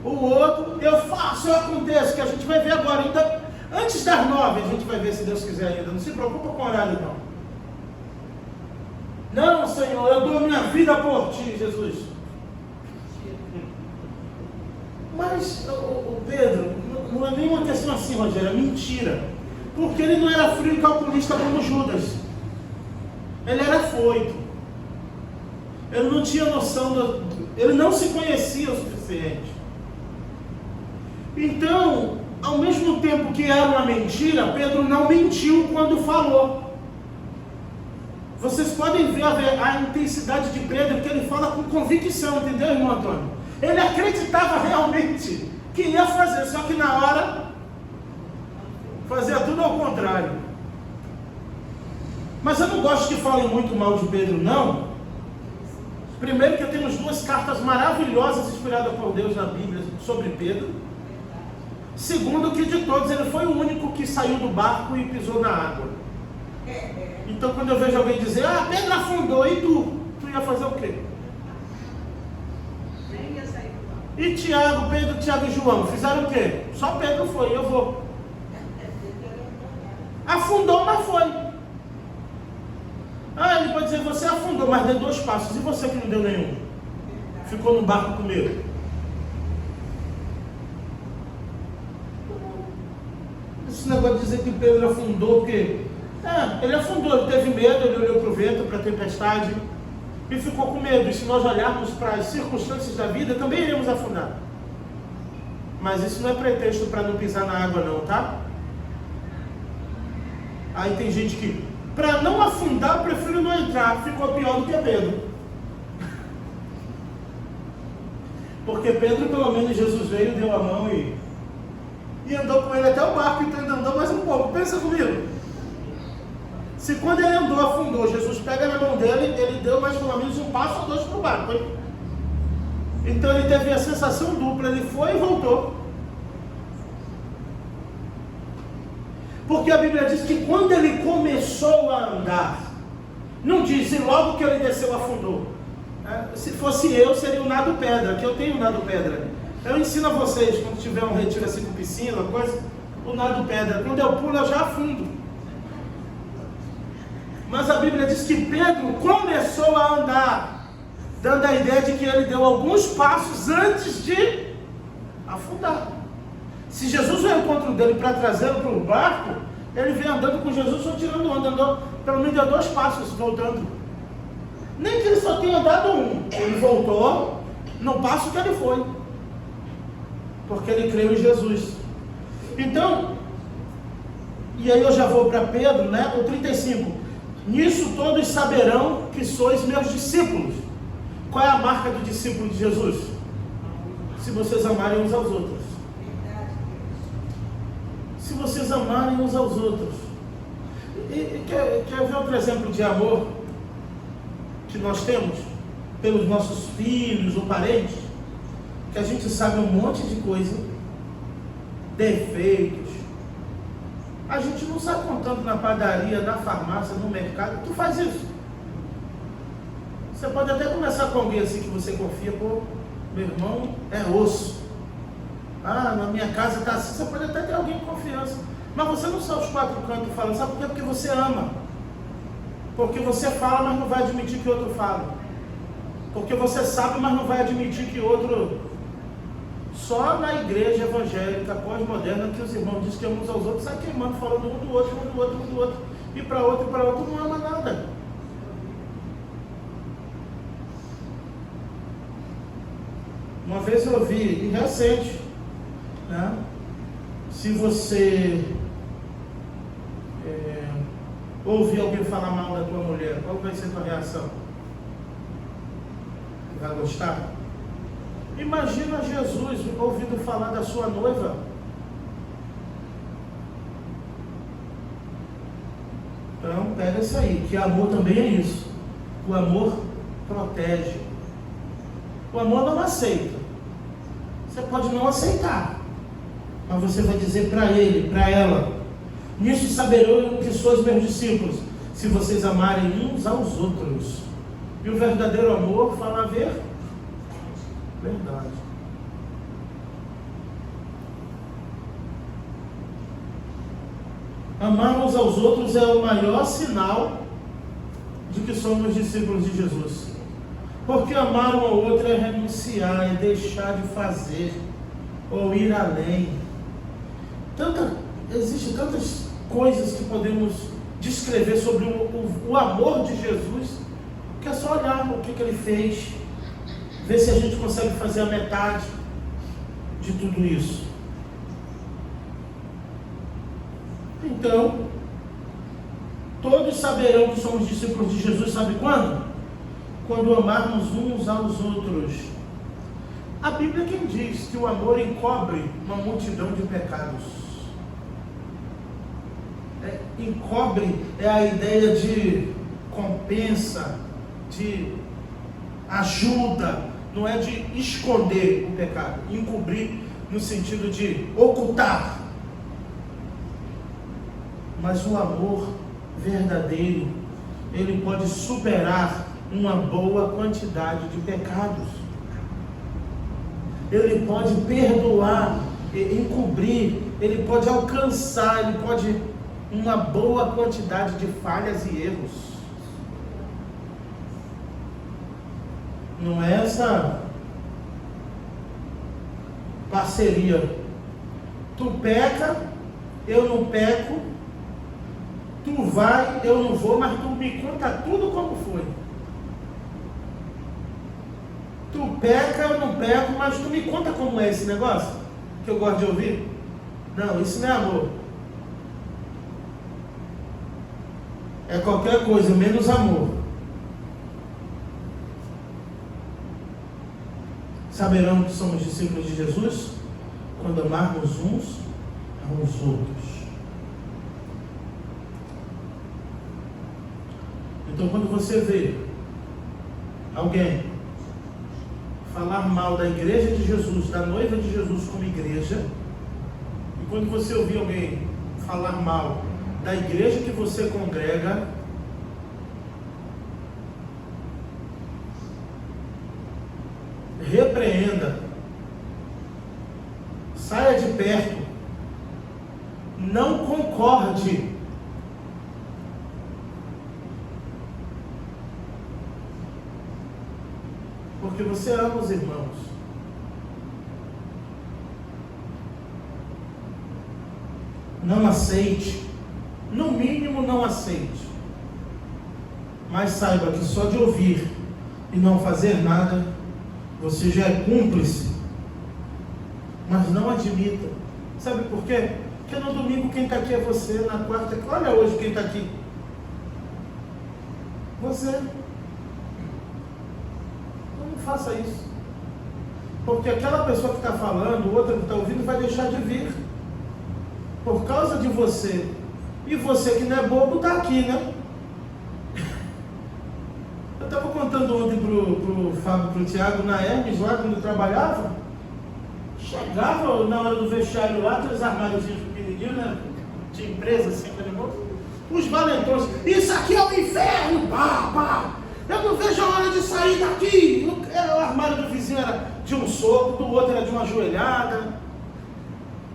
O outro, eu faço, eu aconteço, que a gente vai ver agora. Então, antes das 9, a gente vai ver se Deus quiser ainda. Não se preocupa com o horário, não. Não, Senhor, eu dou minha vida por ti, Jesus. Mas, o Pedro, não é nenhuma questão assim, Rogério, é mentira. Porque ele não era frio e calculista como Judas. Ele era afoito. Ele não tinha noção, ele não se conhecia o suficiente. Então, ao mesmo tempo que era uma mentira, Pedro não mentiu quando falou. Vocês podem ver a intensidade de Pedro, que ele fala com convicção, entendeu, irmão Antônio? Ele acreditava realmente que ia fazer, só que na hora fazia tudo ao contrário. Mas eu não gosto que falem muito mal de Pedro, não. Primeiro que temos 2 cartas maravilhosas inspiradas por Deus na Bíblia sobre Pedro. Segundo que de todos ele foi o único que saiu do barco e pisou na água. Então quando eu vejo alguém dizer, Pedro afundou, e tu ia fazer o quê? Nem ia sair do barco. E Tiago, Pedro, Tiago e João, fizeram o quê? Só Pedro foi, eu vou. Afundou, mas foi. Ele pode dizer, você afundou, mas deu 2 passos. E você que não deu nenhum? Ficou no barco com medo. Esse negócio de dizer que Pedro afundou, porque... ele afundou, ele teve medo, ele olhou para o vento, para a tempestade, e ficou com medo. E se nós olharmos para as circunstâncias da vida, também iremos afundar. Mas isso não é pretexto para não pisar na água não, tá? Aí tem gente que, para não afundar, prefiro não entrar. Ficou pior do que Pedro. Porque Pedro, pelo menos, Jesus veio, deu a mão e andou com ele até o barco, então ele andou mais um pouco. Pensa comigo. Se quando ele andou, afundou, Jesus pega na mão dele, ele deu mais pelo menos 1 passo ou 2 para o barco. Hein? Então ele teve a sensação dupla, ele foi e voltou. Porque a Bíblia diz que quando ele começou a andar, não diz, e logo que ele desceu, afundou. Se fosse eu, seria o nado pedra, que eu tenho o nado pedra. Eu ensino a vocês, quando tiver um retiro assim com piscina, coisa, o nado pedra. Quando eu pulo, eu já afundo. Mas a Bíblia diz que Pedro começou a andar, dando a ideia de que ele deu alguns passos antes de afundar. Se Jesus veio ao encontro dele para trazê-lo para o barco, ele veio andando com Jesus, só tirando onda, andou, pelo menos deu 2 passos, voltando. Nem que ele só tenha dado 1, ele voltou no passo que ele foi, porque ele creu em Jesus. Então, e aí eu já vou para Pedro, né? O 35. Nisso todos saberão que sois meus discípulos. Qual é a marca do discípulo de Jesus? Se vocês amarem uns aos outros. Se vocês amarem uns aos outros. E quer ver outro exemplo de amor que nós temos pelos nossos filhos ou parentes? Que a gente sabe um monte de coisa, defeitos. A gente não sai contando na padaria, na farmácia, no mercado. Tu faz isso. Você pode até conversar com alguém assim que você confia, pô, meu irmão é osso. Na minha casa está assim. Você pode até ter alguém de confiança. Mas você não sai aos 4 cantos falando. Sabe por quê? Porque você ama. Porque você fala, mas não vai admitir que outro fala. Porque você sabe, mas não vai admitir que outro... Só na igreja evangélica pós-moderna que os irmãos dizem que amam uns aos outros, sai queimando, falando um do outro, um do outro, um do outro. E para outro, não ama nada. Uma vez eu ouvi, e recente, né? Se você ouvir alguém falar mal da tua mulher, qual vai ser a tua reação? Vai gostar? Imagina Jesus ouvindo falar da sua noiva. Então, pega isso aí, que amor também é isso. O amor protege. O amor não aceita. Você pode não aceitar, mas você vai dizer para ele, para ela: nisso saberão que sois meus discípulos, se vocês amarem uns aos outros. E o verdadeiro amor fala a verdade. Amar uns aos outros é o maior sinal de que somos discípulos de Jesus. Porque amar um ao outro é renunciar, é deixar de fazer, ou ir além. Existem tantas coisas que podemos descrever sobre o amor de Jesus, que é só olhar o que ele fez, ver se a gente consegue fazer a metade de tudo isso. Então, todos saberão que somos discípulos de Jesus, sabe quando? Quando amarmos uns aos outros. A Bíblia é quem diz que o amor encobre uma multidão de pecados. Encobre é a ideia de compensa, de ajuda, não é de esconder o pecado, encobrir no sentido de ocultar. Mas o amor verdadeiro, ele pode superar uma boa quantidade de pecados. Ele pode perdoar, encobrir, ele pode alcançar, ele pode uma boa quantidade de falhas e erros. Não é essa parceria. Tu peca, eu não peco. Tu vai, eu não vou, mas tu me conta tudo como foi. Tu peca, eu não peco, mas tu me conta como é esse negócio, que eu gosto de ouvir. Não, isso não é amor. É qualquer coisa, menos amor. Saberão que somos discípulos de Jesus quando amarmos uns aos outros. Então, quando você vê alguém falar mal da igreja de Jesus, da noiva de Jesus como igreja, e quando você ouvir alguém falar mal da igreja que você congrega, repreenda, saia de perto, não concorde. Porque você ama os irmãos. Não aceite, no mínimo não aceite. Mas saiba que só de ouvir e não fazer nada, você já é cúmplice. Mas não admita. Sabe por quê? Porque no domingo quem está aqui é você, na quarta, olha hoje quem está aqui. Você. Faça isso, porque aquela pessoa que está falando, outra que está ouvindo, vai deixar de vir por causa de você. E você que não é bobo está aqui, né? Eu estava contando ontem pro Fábio, pro Tiago, na Hermes, lá quando eu trabalhava, chegava na hora do vestiário lá, aqueles armários pequenininhos, né? De empresa, assim, os valentões, isso aqui é o inferno, pá, pá. Eu não vejo a hora de sair daqui. O armário do vizinho era de um soco, do outro era de uma joelhada.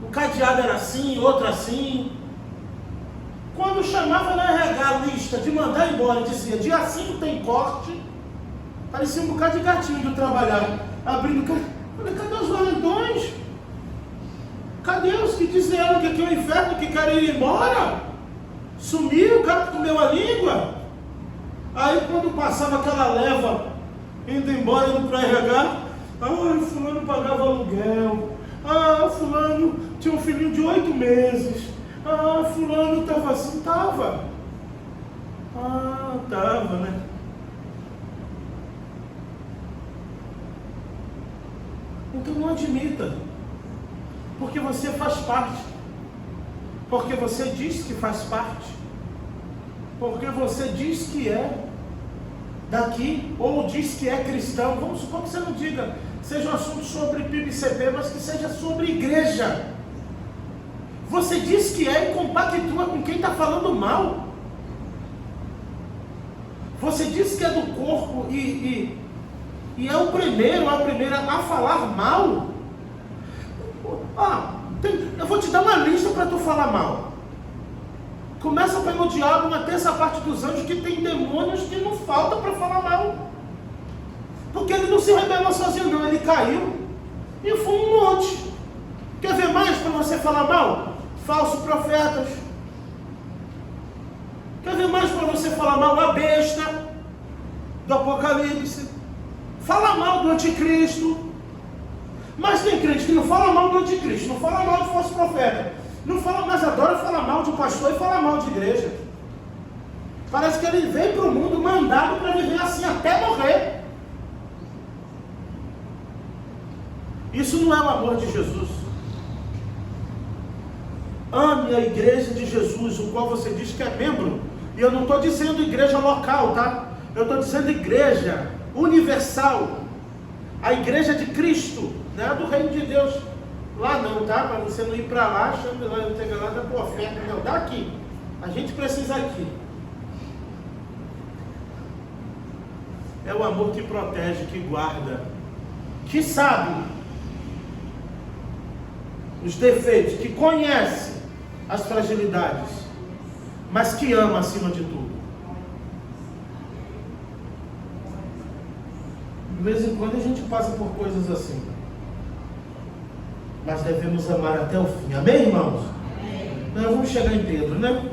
O cadeado era assim, outro assim. Quando chamava na RH a lista de mandar embora, dizia, dia 5 tem corte. Parecia um bocado de gatinho do trabalhar. Abrindo, falei, cadê os valentões? Cadê os que disseram que aqui é o inferno, que querem ir embora? Sumiu, o cara que comeu a língua. Aí quando passava aquela leva, indo embora, indo para RH, fulano pagava aluguel, fulano tinha um filhinho de 8 meses, fulano estava assim, estava, né? Então não admita, porque você faz parte, porque você diz que faz parte, porque você diz que é. daqui, ou diz que é cristão, vamos supor que você não diga, seja um assunto sobre PIB-CP, mas que seja sobre igreja. Você diz que é e compactua com quem está falando mal. Você diz que é do corpo e é o primeiro, a primeira a falar mal. Eu vou te dar uma lista para tu falar mal. Começa pelo diabo, na terça parte dos anjos, que tem demônios que não falta para falar mal. Porque ele não se rebelou sozinho não, ele caiu e foi um monte. Quer ver mais para você falar mal? Falsos profetas. Quer ver mais para você falar mal? A besta do Apocalipse. Fala mal do anticristo. Mas tem crente que não fala mal do anticristo, não fala mal de falso profeta, não fala, mas adora falar mal de pastor e falar mal de igreja. Parece que ele veio para o mundo mandado para viver assim até morrer. Isso não é o amor de Jesus. Ame a igreja de Jesus, o qual você diz que é membro. E eu não estou dizendo igreja local, tá? Eu estou dizendo igreja universal. A igreja de Cristo, não é do reino de Deus. Lá não, tá? Para você não ir para lá, achando lá, não tem lá da tua oferta. Não, dá aqui. A gente precisa aqui. É o amor que protege, que guarda, que sabe os defeitos, que conhece as fragilidades, mas que ama acima de tudo. De vez em quando a gente passa por coisas assim, mas devemos amar até o fim. Amém, irmãos? Nós vamos chegar em Pedro, né?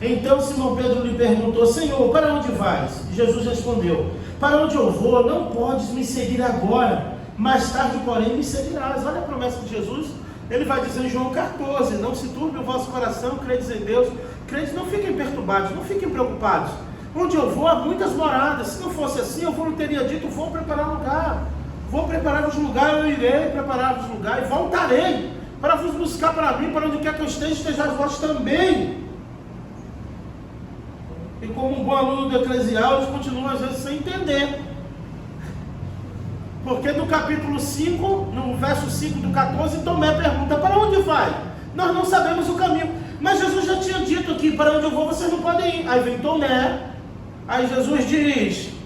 Então Simão Pedro lhe perguntou: Senhor, para onde vais? E Jesus respondeu: para onde eu vou, não podes me seguir agora, mais tarde, porém, me seguirás. Olha a promessa de Jesus. Ele vai dizer em João 14: não se turbe o vosso coração, credes em Deus. Credes, não fiquem perturbados, não fiquem preocupados. Onde eu vou há muitas moradas. Se não fosse assim, eu não teria dito: vou preparar lugar. Vou preparar os lugares, eu irei preparar os lugares e voltarei para vos buscar para mim, para onde quer que eu esteja, estejais vós também. E como um bom aluno do Eclesial, eles continuam às vezes sem entender. Porque no capítulo 5, no verso 5 do 14, Tomé pergunta: para onde vai? Nós não sabemos o caminho. Mas Jesus já tinha dito aqui: para onde eu vou, vocês não podem ir. Aí vem Tomé. Aí Jesus diz: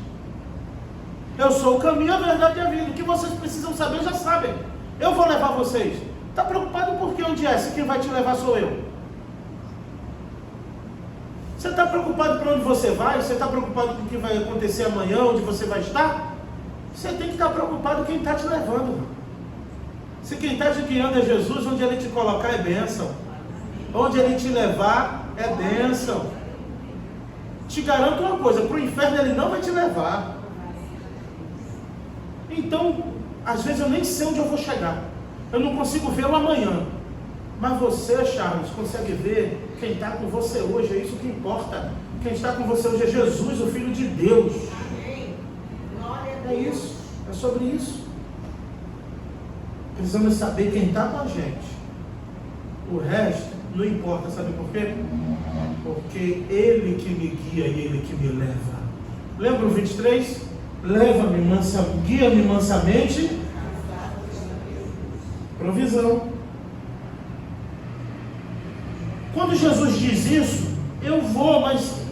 eu sou o caminho, a verdade e a vida. O que vocês precisam saber, já sabem. Eu vou levar vocês. Está preocupado por que? Onde é? Se quem vai te levar sou eu. Você está preocupado para onde você vai? Você está preocupado com o que vai acontecer amanhã, onde você vai estar? Você tem que estar preocupado quem está te levando. Se quem está te guiando é Jesus, onde ele te colocar é bênção. Onde ele te levar é bênção. Te garanto uma coisa: para o inferno ele não vai te levar. Então, às vezes eu nem sei onde eu vou chegar. Eu não consigo ver o amanhã. Mas você, Charles, consegue ver quem está com você hoje. É isso que importa. Quem está com você hoje é Jesus, o Filho de Deus. É isso. É sobre isso. Precisamos saber quem está com a gente. O resto não importa. Sabe por quê? Porque Ele que me guia e Ele que me leva. Lembra o 23? Leva-me guia-me mansamente. Provisão. Quando Jesus diz isso, eu vou, mas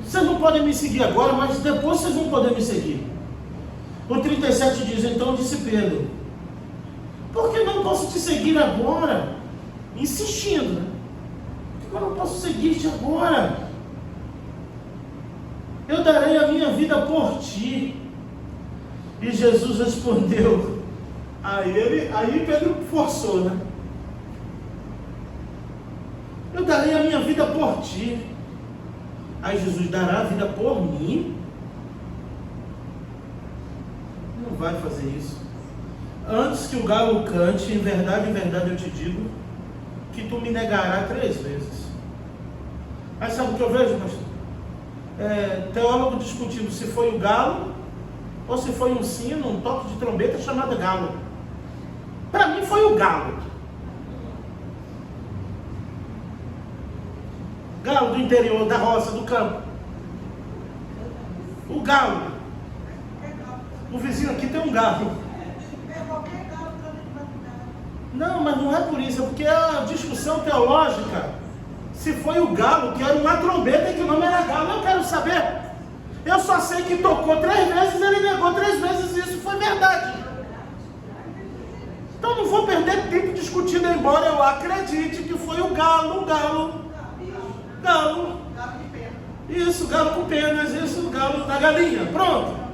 vocês não podem me seguir agora, mas depois vocês vão poder me seguir. O 37 diz: então disse Pedro: por que não posso te seguir agora? Insistindo, né? Por que eu não posso seguir-te agora? Eu darei a minha vida por ti. E Jesus respondeu. Aí Pedro forçou, né? Eu darei a minha vida por ti. Aí Jesus dará a vida por mim? Não vai fazer isso. Antes que o galo cante, em verdade eu te digo, que tu me negarás 3 vezes. Aí sabe o que eu vejo, pastor? Teólogo discutindo se foi o galo ou se foi um sino, um toque de trombeta chamado galo. Para mim foi o galo. Galo do interior, da roça, do campo. O galo. O vizinho aqui tem um galo. Qualquer galo também vai mudar. Não, mas não é por isso, é porque a discussão teológica, se foi o galo, que era uma trombeta e que o nome era galo, eu quero saber. Eu só sei que tocou 3 vezes, ele negou 3 vezes, isso foi verdade. Então não vou perder tempo discutindo, embora eu acredite que foi o galo. Galo de pena. Isso, galo com penas, isso, galo da galinha, pronto.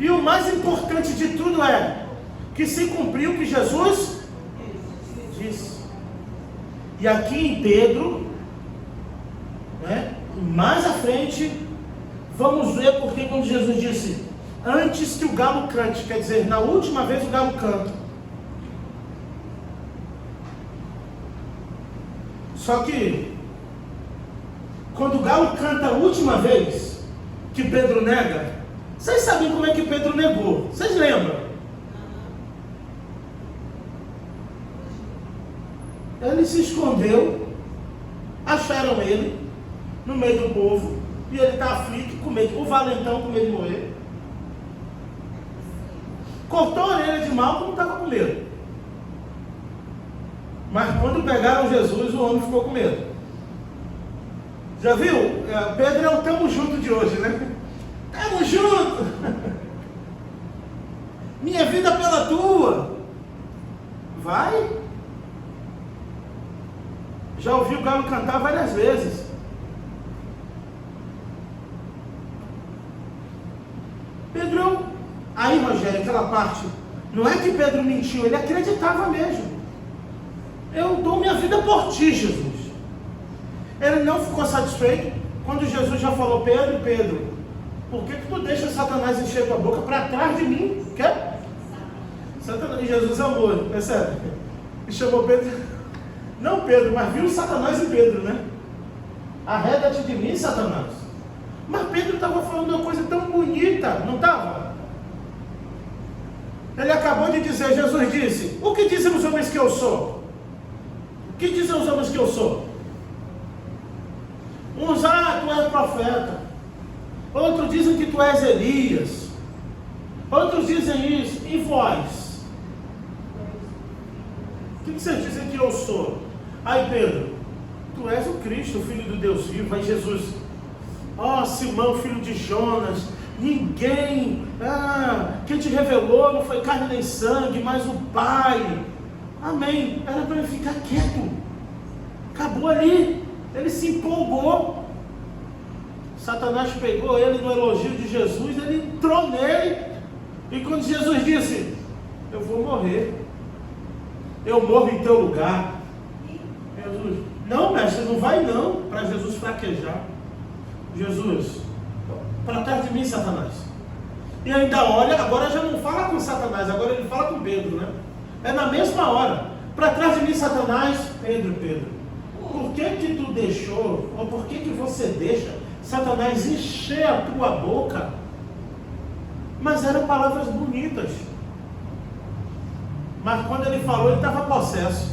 E o mais importante de tudo é que se cumpriu o que Jesus disse. E aqui em Pedro, né, mais à frente, vamos ver porque quando Jesus disse, antes que o galo cante, quer dizer, na última vez o galo canta. Só que, quando o galo canta a última vez, que Pedro nega, vocês sabem como é que Pedro negou? Vocês lembram? Ele se escondeu, acharam ele no meio do povo, e ele está aflito, com medo, o valentão com medo de morrer. Cortou a orelha de mal, como estava com medo. Mas quando pegaram Jesus, o homem ficou com medo. Já viu? Pedro é o tamo junto de hoje, né? Tamo junto! Minha vida pela tua! Vai! Já ouvi o galo cantar várias vezes. Pedro, aí Rogério, aquela parte, não é que Pedro mentiu, ele acreditava mesmo. Eu dou minha vida por ti, Jesus. Ele não ficou satisfeito quando Jesus já falou, Pedro, por que tu deixa Satanás encher tua boca para trás de mim? Quer? Satanás, e Jesus amou, percebe? E chamou Pedro, não Pedro, mas viu Satanás e Pedro, né? Arreda-te de mim, Satanás. Mas Pedro estava falando uma coisa tão bonita, não estava? Ele acabou de dizer, Jesus disse, o que dizem os homens que eu sou? O que dizem os homens que eu sou? Uns, tu és profeta. Outros dizem que tu és Elias. Outros dizem isso. E vós? O que vocês dizem que eu sou? Aí Pedro, tu és o Cristo, o Filho do Deus vivo. Aí Jesus, Simão, filho de Jonas, ninguém, quem te revelou não foi carne nem sangue, mas o Pai. Amém. Era para ele ficar quieto. Acabou ali. Ele se empolgou. Satanás pegou ele no elogio de Jesus, ele entrou nele. E quando Jesus disse, eu vou morrer, eu morro em teu lugar. Jesus, não mestre, não vai não, para Jesus fraquejar. Jesus, para trás de mim, Satanás. E ainda olha, agora já não fala com Satanás, agora ele fala com Pedro, né? É na mesma hora, para trás de mim, Satanás. Pedro, por que tu deixou, ou por que você deixa Satanás encher a tua boca? Mas eram palavras bonitas. Mas quando ele falou, ele estava possesso.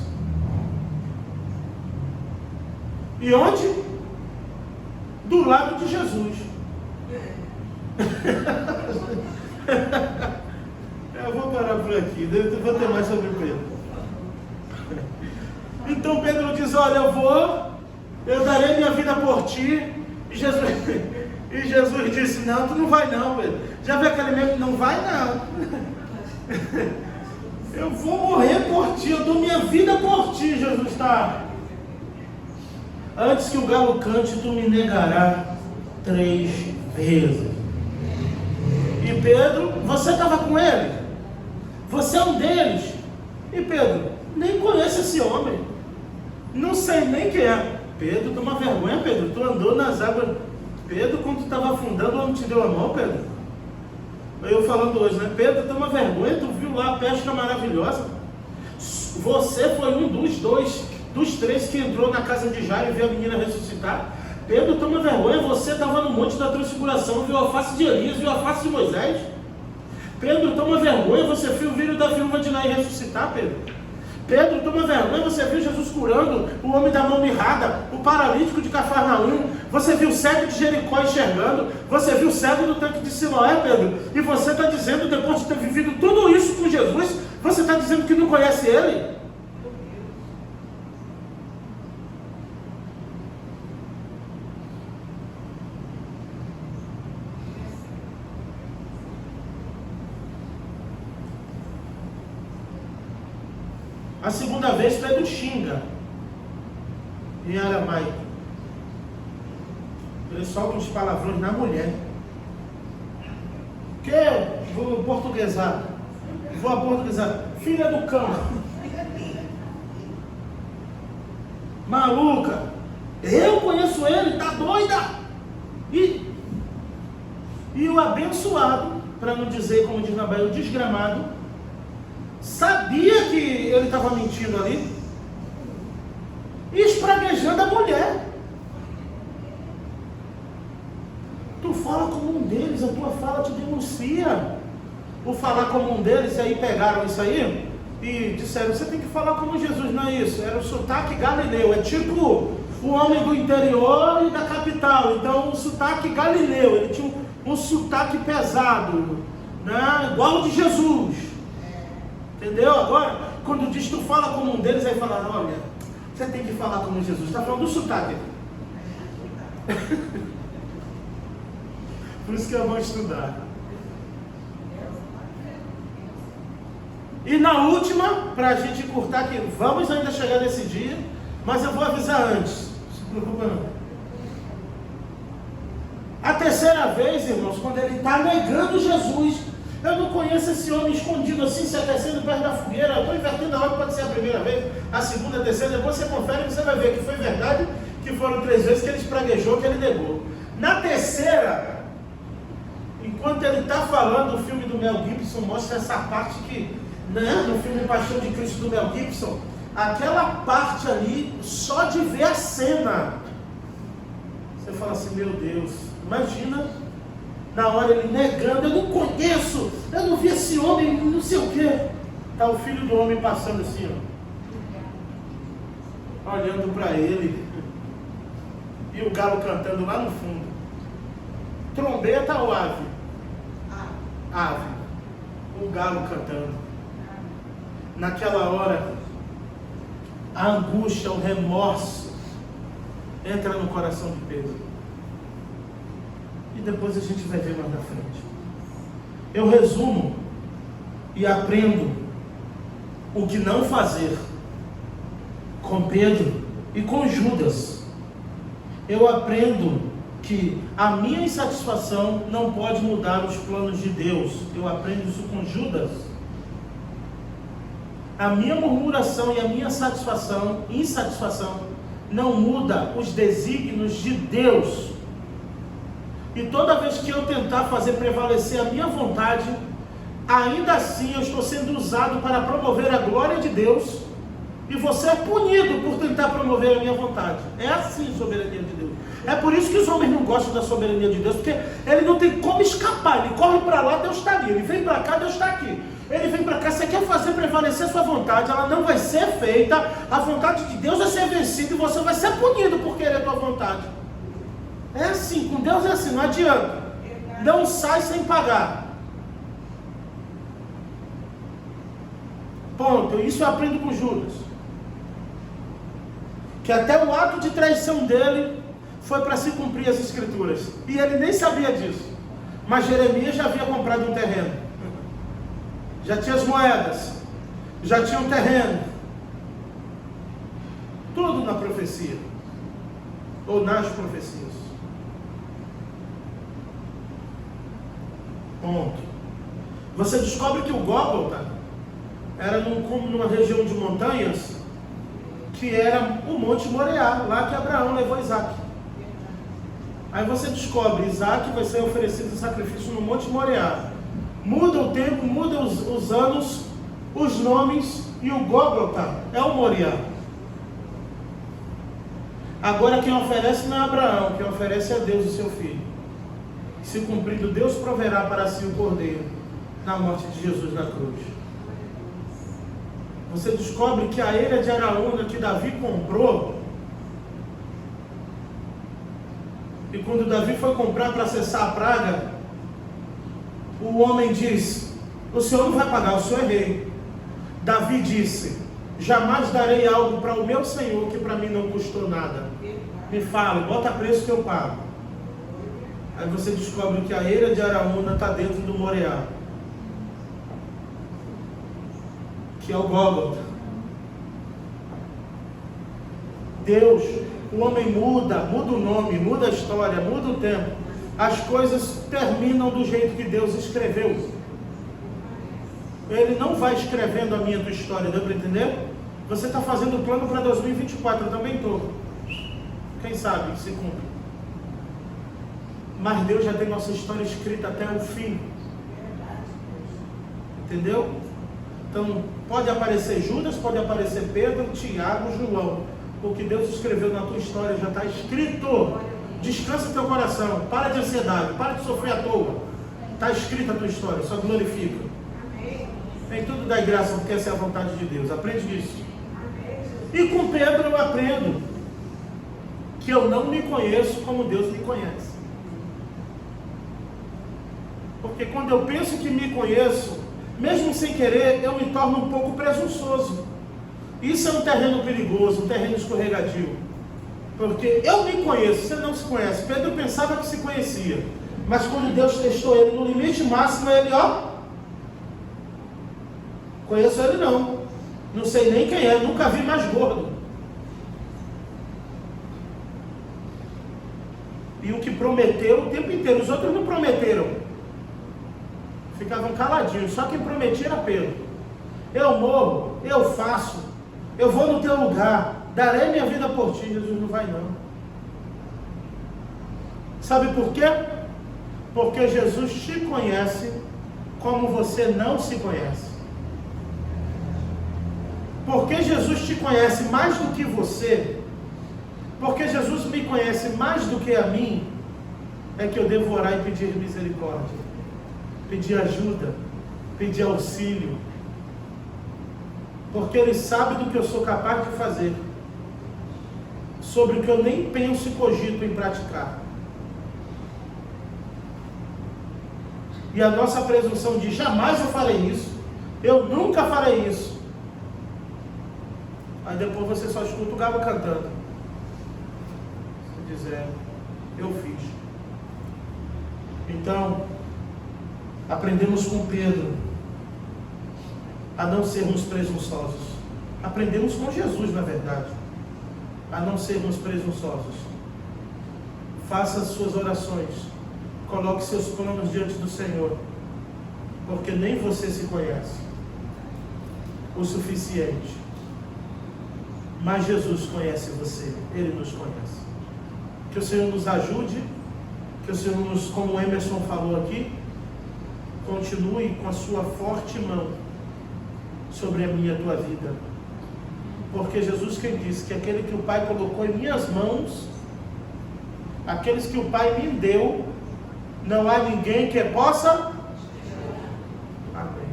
E onde? Do lado de Jesus. Eu vou parar por aqui, vou ter mais sobre Pedro. Então Pedro diz, olha, eu darei minha vida por ti. E Jesus disse, não, tu não vai não, Pedro. Já viu aquele meme, não vai não. Eu vou morrer por ti, eu dou minha vida por ti, Jesus está. Antes que o galo cante, tu me negarás 3 vezes. E Pedro, você estava com ele? Você é um deles? E Pedro, nem conheço esse homem. Não sei nem quem é. Pedro, toma vergonha, Pedro. Tu andou nas águas. Pedro, quando tu estava afundando, o homem te deu a mão, Pedro. Eu falando hoje, né? Pedro, toma vergonha, tu viu lá a pesca maravilhosa. Você foi um dos 3 que entrou na casa de Jairo e viu a menina ressuscitar. Pedro, toma vergonha, você estava no monte da transfiguração, viu a face de Elias, viu a face de Moisés. Pedro, toma vergonha, você viu o filho da viúva de Naim ressuscitar, Pedro. Pedro, toma vergonha, você viu Jesus curando o homem da mão mirrada, o paralítico de Cafarnaum, você viu o cego de Jericó enxergando, você viu o cego do tanque de Siloé, Pedro, e você está dizendo, depois de ter vivido tudo isso com Jesus, você está dizendo que não conhece Ele? A segunda vez Pedro xinga em aramaico. Ele solta uns palavrões na mulher. Que vou portuguesar. Filha do cão. Maluca. Eu conheço ele, tá doida. E o abençoado, para não dizer, como diz na Bahia, o desgramado, sabia que ele estava mentindo ali e espraguejando a mulher. Tu fala como um deles, a tua fala te denuncia. O falar como um deles, e aí pegaram isso aí e disseram, você tem que falar como Jesus, não é isso? Era o sotaque galileu, é tipo o homem do interior e da capital, então o sotaque galileu, ele tinha um sotaque pesado, né? Igual o de Jesus. Entendeu? Agora, quando diz tu fala como um deles, aí fala, olha, você tem que falar como Jesus. Está falando do sotaque. Por isso que eu vou estudar. E na última, para a gente encurtar aqui, vamos ainda chegar nesse dia, mas eu vou avisar antes. Não se preocupa não. A terceira vez, irmãos, quando ele está negando Jesus, eu não conheço esse homem escondido assim, se aquecendo perto da fogueira. Eu estou invertendo a hora, pode ser a primeira vez, a segunda, a terceira, depois você confere e você vai ver que foi verdade, que foram 3 vezes que ele espraguejou, que ele negou. Na terceira, enquanto ele está falando, o filme do Mel Gibson mostra essa parte que, né, no filme Paixão de Cristo do Mel Gibson, aquela parte ali, só de ver a cena, você fala assim, meu Deus, imagina... Na hora ele negando, eu não conheço, eu não vi esse homem, não sei o quê. Está o filho do homem passando assim, ó, olhando para ele, e o galo cantando lá no fundo. Trombeta ou ave? Ave. O galo cantando. Naquela hora, a angústia, o remorso entra no coração de Pedro. E depois a gente vai ver mais na frente. Eu resumo e aprendo o que não fazer com Pedro e com Judas. Eu aprendo que a minha insatisfação não pode mudar os planos de Deus. Eu aprendo isso com Judas. A minha murmuração e a minha insatisfação não muda os desígnios de Deus. E toda vez que eu tentar fazer prevalecer a minha vontade, ainda assim eu estou sendo usado para promover a glória de Deus, e você é punido por tentar promover a minha vontade. É assim a soberania de Deus. É por isso que os homens não gostam da soberania de Deus, porque ele não tem como escapar. Ele corre para lá, Deus está ali. Ele vem para cá, Deus está aqui. Ele vem para cá, você quer fazer prevalecer a sua vontade, ela não vai ser feita. A vontade de Deus vai ser vencida e você vai ser punido por querer a tua vontade. É assim, com Deus é assim, não adianta. Não sai sem pagar. Ponto. Isso eu aprendo com Judas. Que até o ato de traição dele foi para se cumprir as escrituras. E ele nem sabia disso. Mas Jeremias já havia comprado um terreno. Já tinha as moedas. Já tinha um terreno. Tudo na profecia. Ou nas profecias. Ponto. Você descobre que o Gólgota era numa região de montanhas que era o Monte Moriá, lá que Abraão levou Isaac. Aí você descobre, Isaac vai ser oferecido em sacrifício no Monte Moriá. Muda o tempo, muda os anos, os nomes, e o Gólgota é o Moriá. Agora quem oferece não é Abraão, quem oferece é Deus e seu filho. Se cumprido, Deus proverá para si o cordeiro na morte de Jesus na cruz. você descobre que a eira de Araúna que Davi comprou, e quando Davi foi comprar para cessar a praga, o homem disse: o senhor não vai pagar, o senhor é rei. Davi disse: jamais darei algo para o meu senhor que para mim não custou nada. Me fala, bota preço que eu pago. Aí você descobre que a eira de Araúna está dentro do Moriá, que é o Gólgota. Deus, o homem muda o nome, muda a história, muda o tempo. As coisas terminam do jeito que Deus escreveu. Ele não vai escrevendo a minha e a tua história, deu para entender? Você está fazendo o plano para 2024, eu também estou. Quem sabe se cumpre. Mas Deus já tem nossa história escrita até o fim. Entendeu? Então, pode aparecer Judas, pode aparecer Pedro, Tiago, João. O que Deus escreveu na tua história já está escrito. Descansa teu coração, para de ansiedade, para de sofrer à toa. Está escrita a tua história, só glorifica. Em tudo dai graça, porque essa é a vontade de Deus. Aprende isso. E com Pedro eu aprendo que eu não me conheço como Deus me conhece. Porque quando eu penso que me conheço, mesmo sem querer, eu me torno um pouco presunçoso. Isso é um terreno perigoso, um terreno escorregadio. Porque eu me conheço, você não se conhece. Pedro pensava que se conhecia. Mas quando Deus testou ele no limite máximo, ele, conheço ele não. Não sei nem quem é, nunca vi mais gordo. E o que prometeu o tempo inteiro, os outros não prometeram. Ficavam caladinhos, só quem prometia era Pedro. Eu morro, eu faço, eu vou no teu lugar, darei minha vida por ti. Jesus não vai não. Sabe por quê? Porque Jesus te conhece como você não se conhece. Porque Jesus te conhece mais do que você, porque Jesus me conhece mais do que a mim, é que eu devo orar e pedir misericórdia, pedir ajuda, pedir auxílio, porque Ele sabe do que eu sou capaz de fazer, sobre o que eu nem penso e cogito em praticar. E a nossa presunção de jamais eu farei isso, eu nunca farei isso. Aí depois você só escuta o galo cantando, dizendo: eu fiz. Então, aprendemos com Pedro a não sermos presunçosos. Aprendemos com Jesus, na verdade, a não sermos presunçosos. Faça as suas orações, coloque seus planos diante do Senhor, porque nem você se conhece o suficiente. Mas Jesus conhece você, Ele nos conhece. Que o Senhor nos ajude, que o Senhor nos, como o Emerson falou aqui, continue com a sua forte mão sobre a minha e a tua vida. Porque Jesus quem disse que aquele que o Pai colocou em minhas mãos, aqueles que o Pai me deu, não há ninguém que possa. Amém.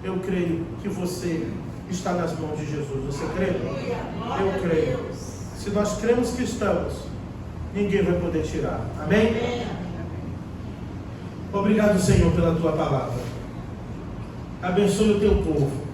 Eu creio que você está nas mãos de Jesus. Você crê? Eu creio. Se nós cremos que estamos, ninguém vai poder tirar. Amém? Obrigado, Senhor, pela tua palavra. Abençoe o teu povo.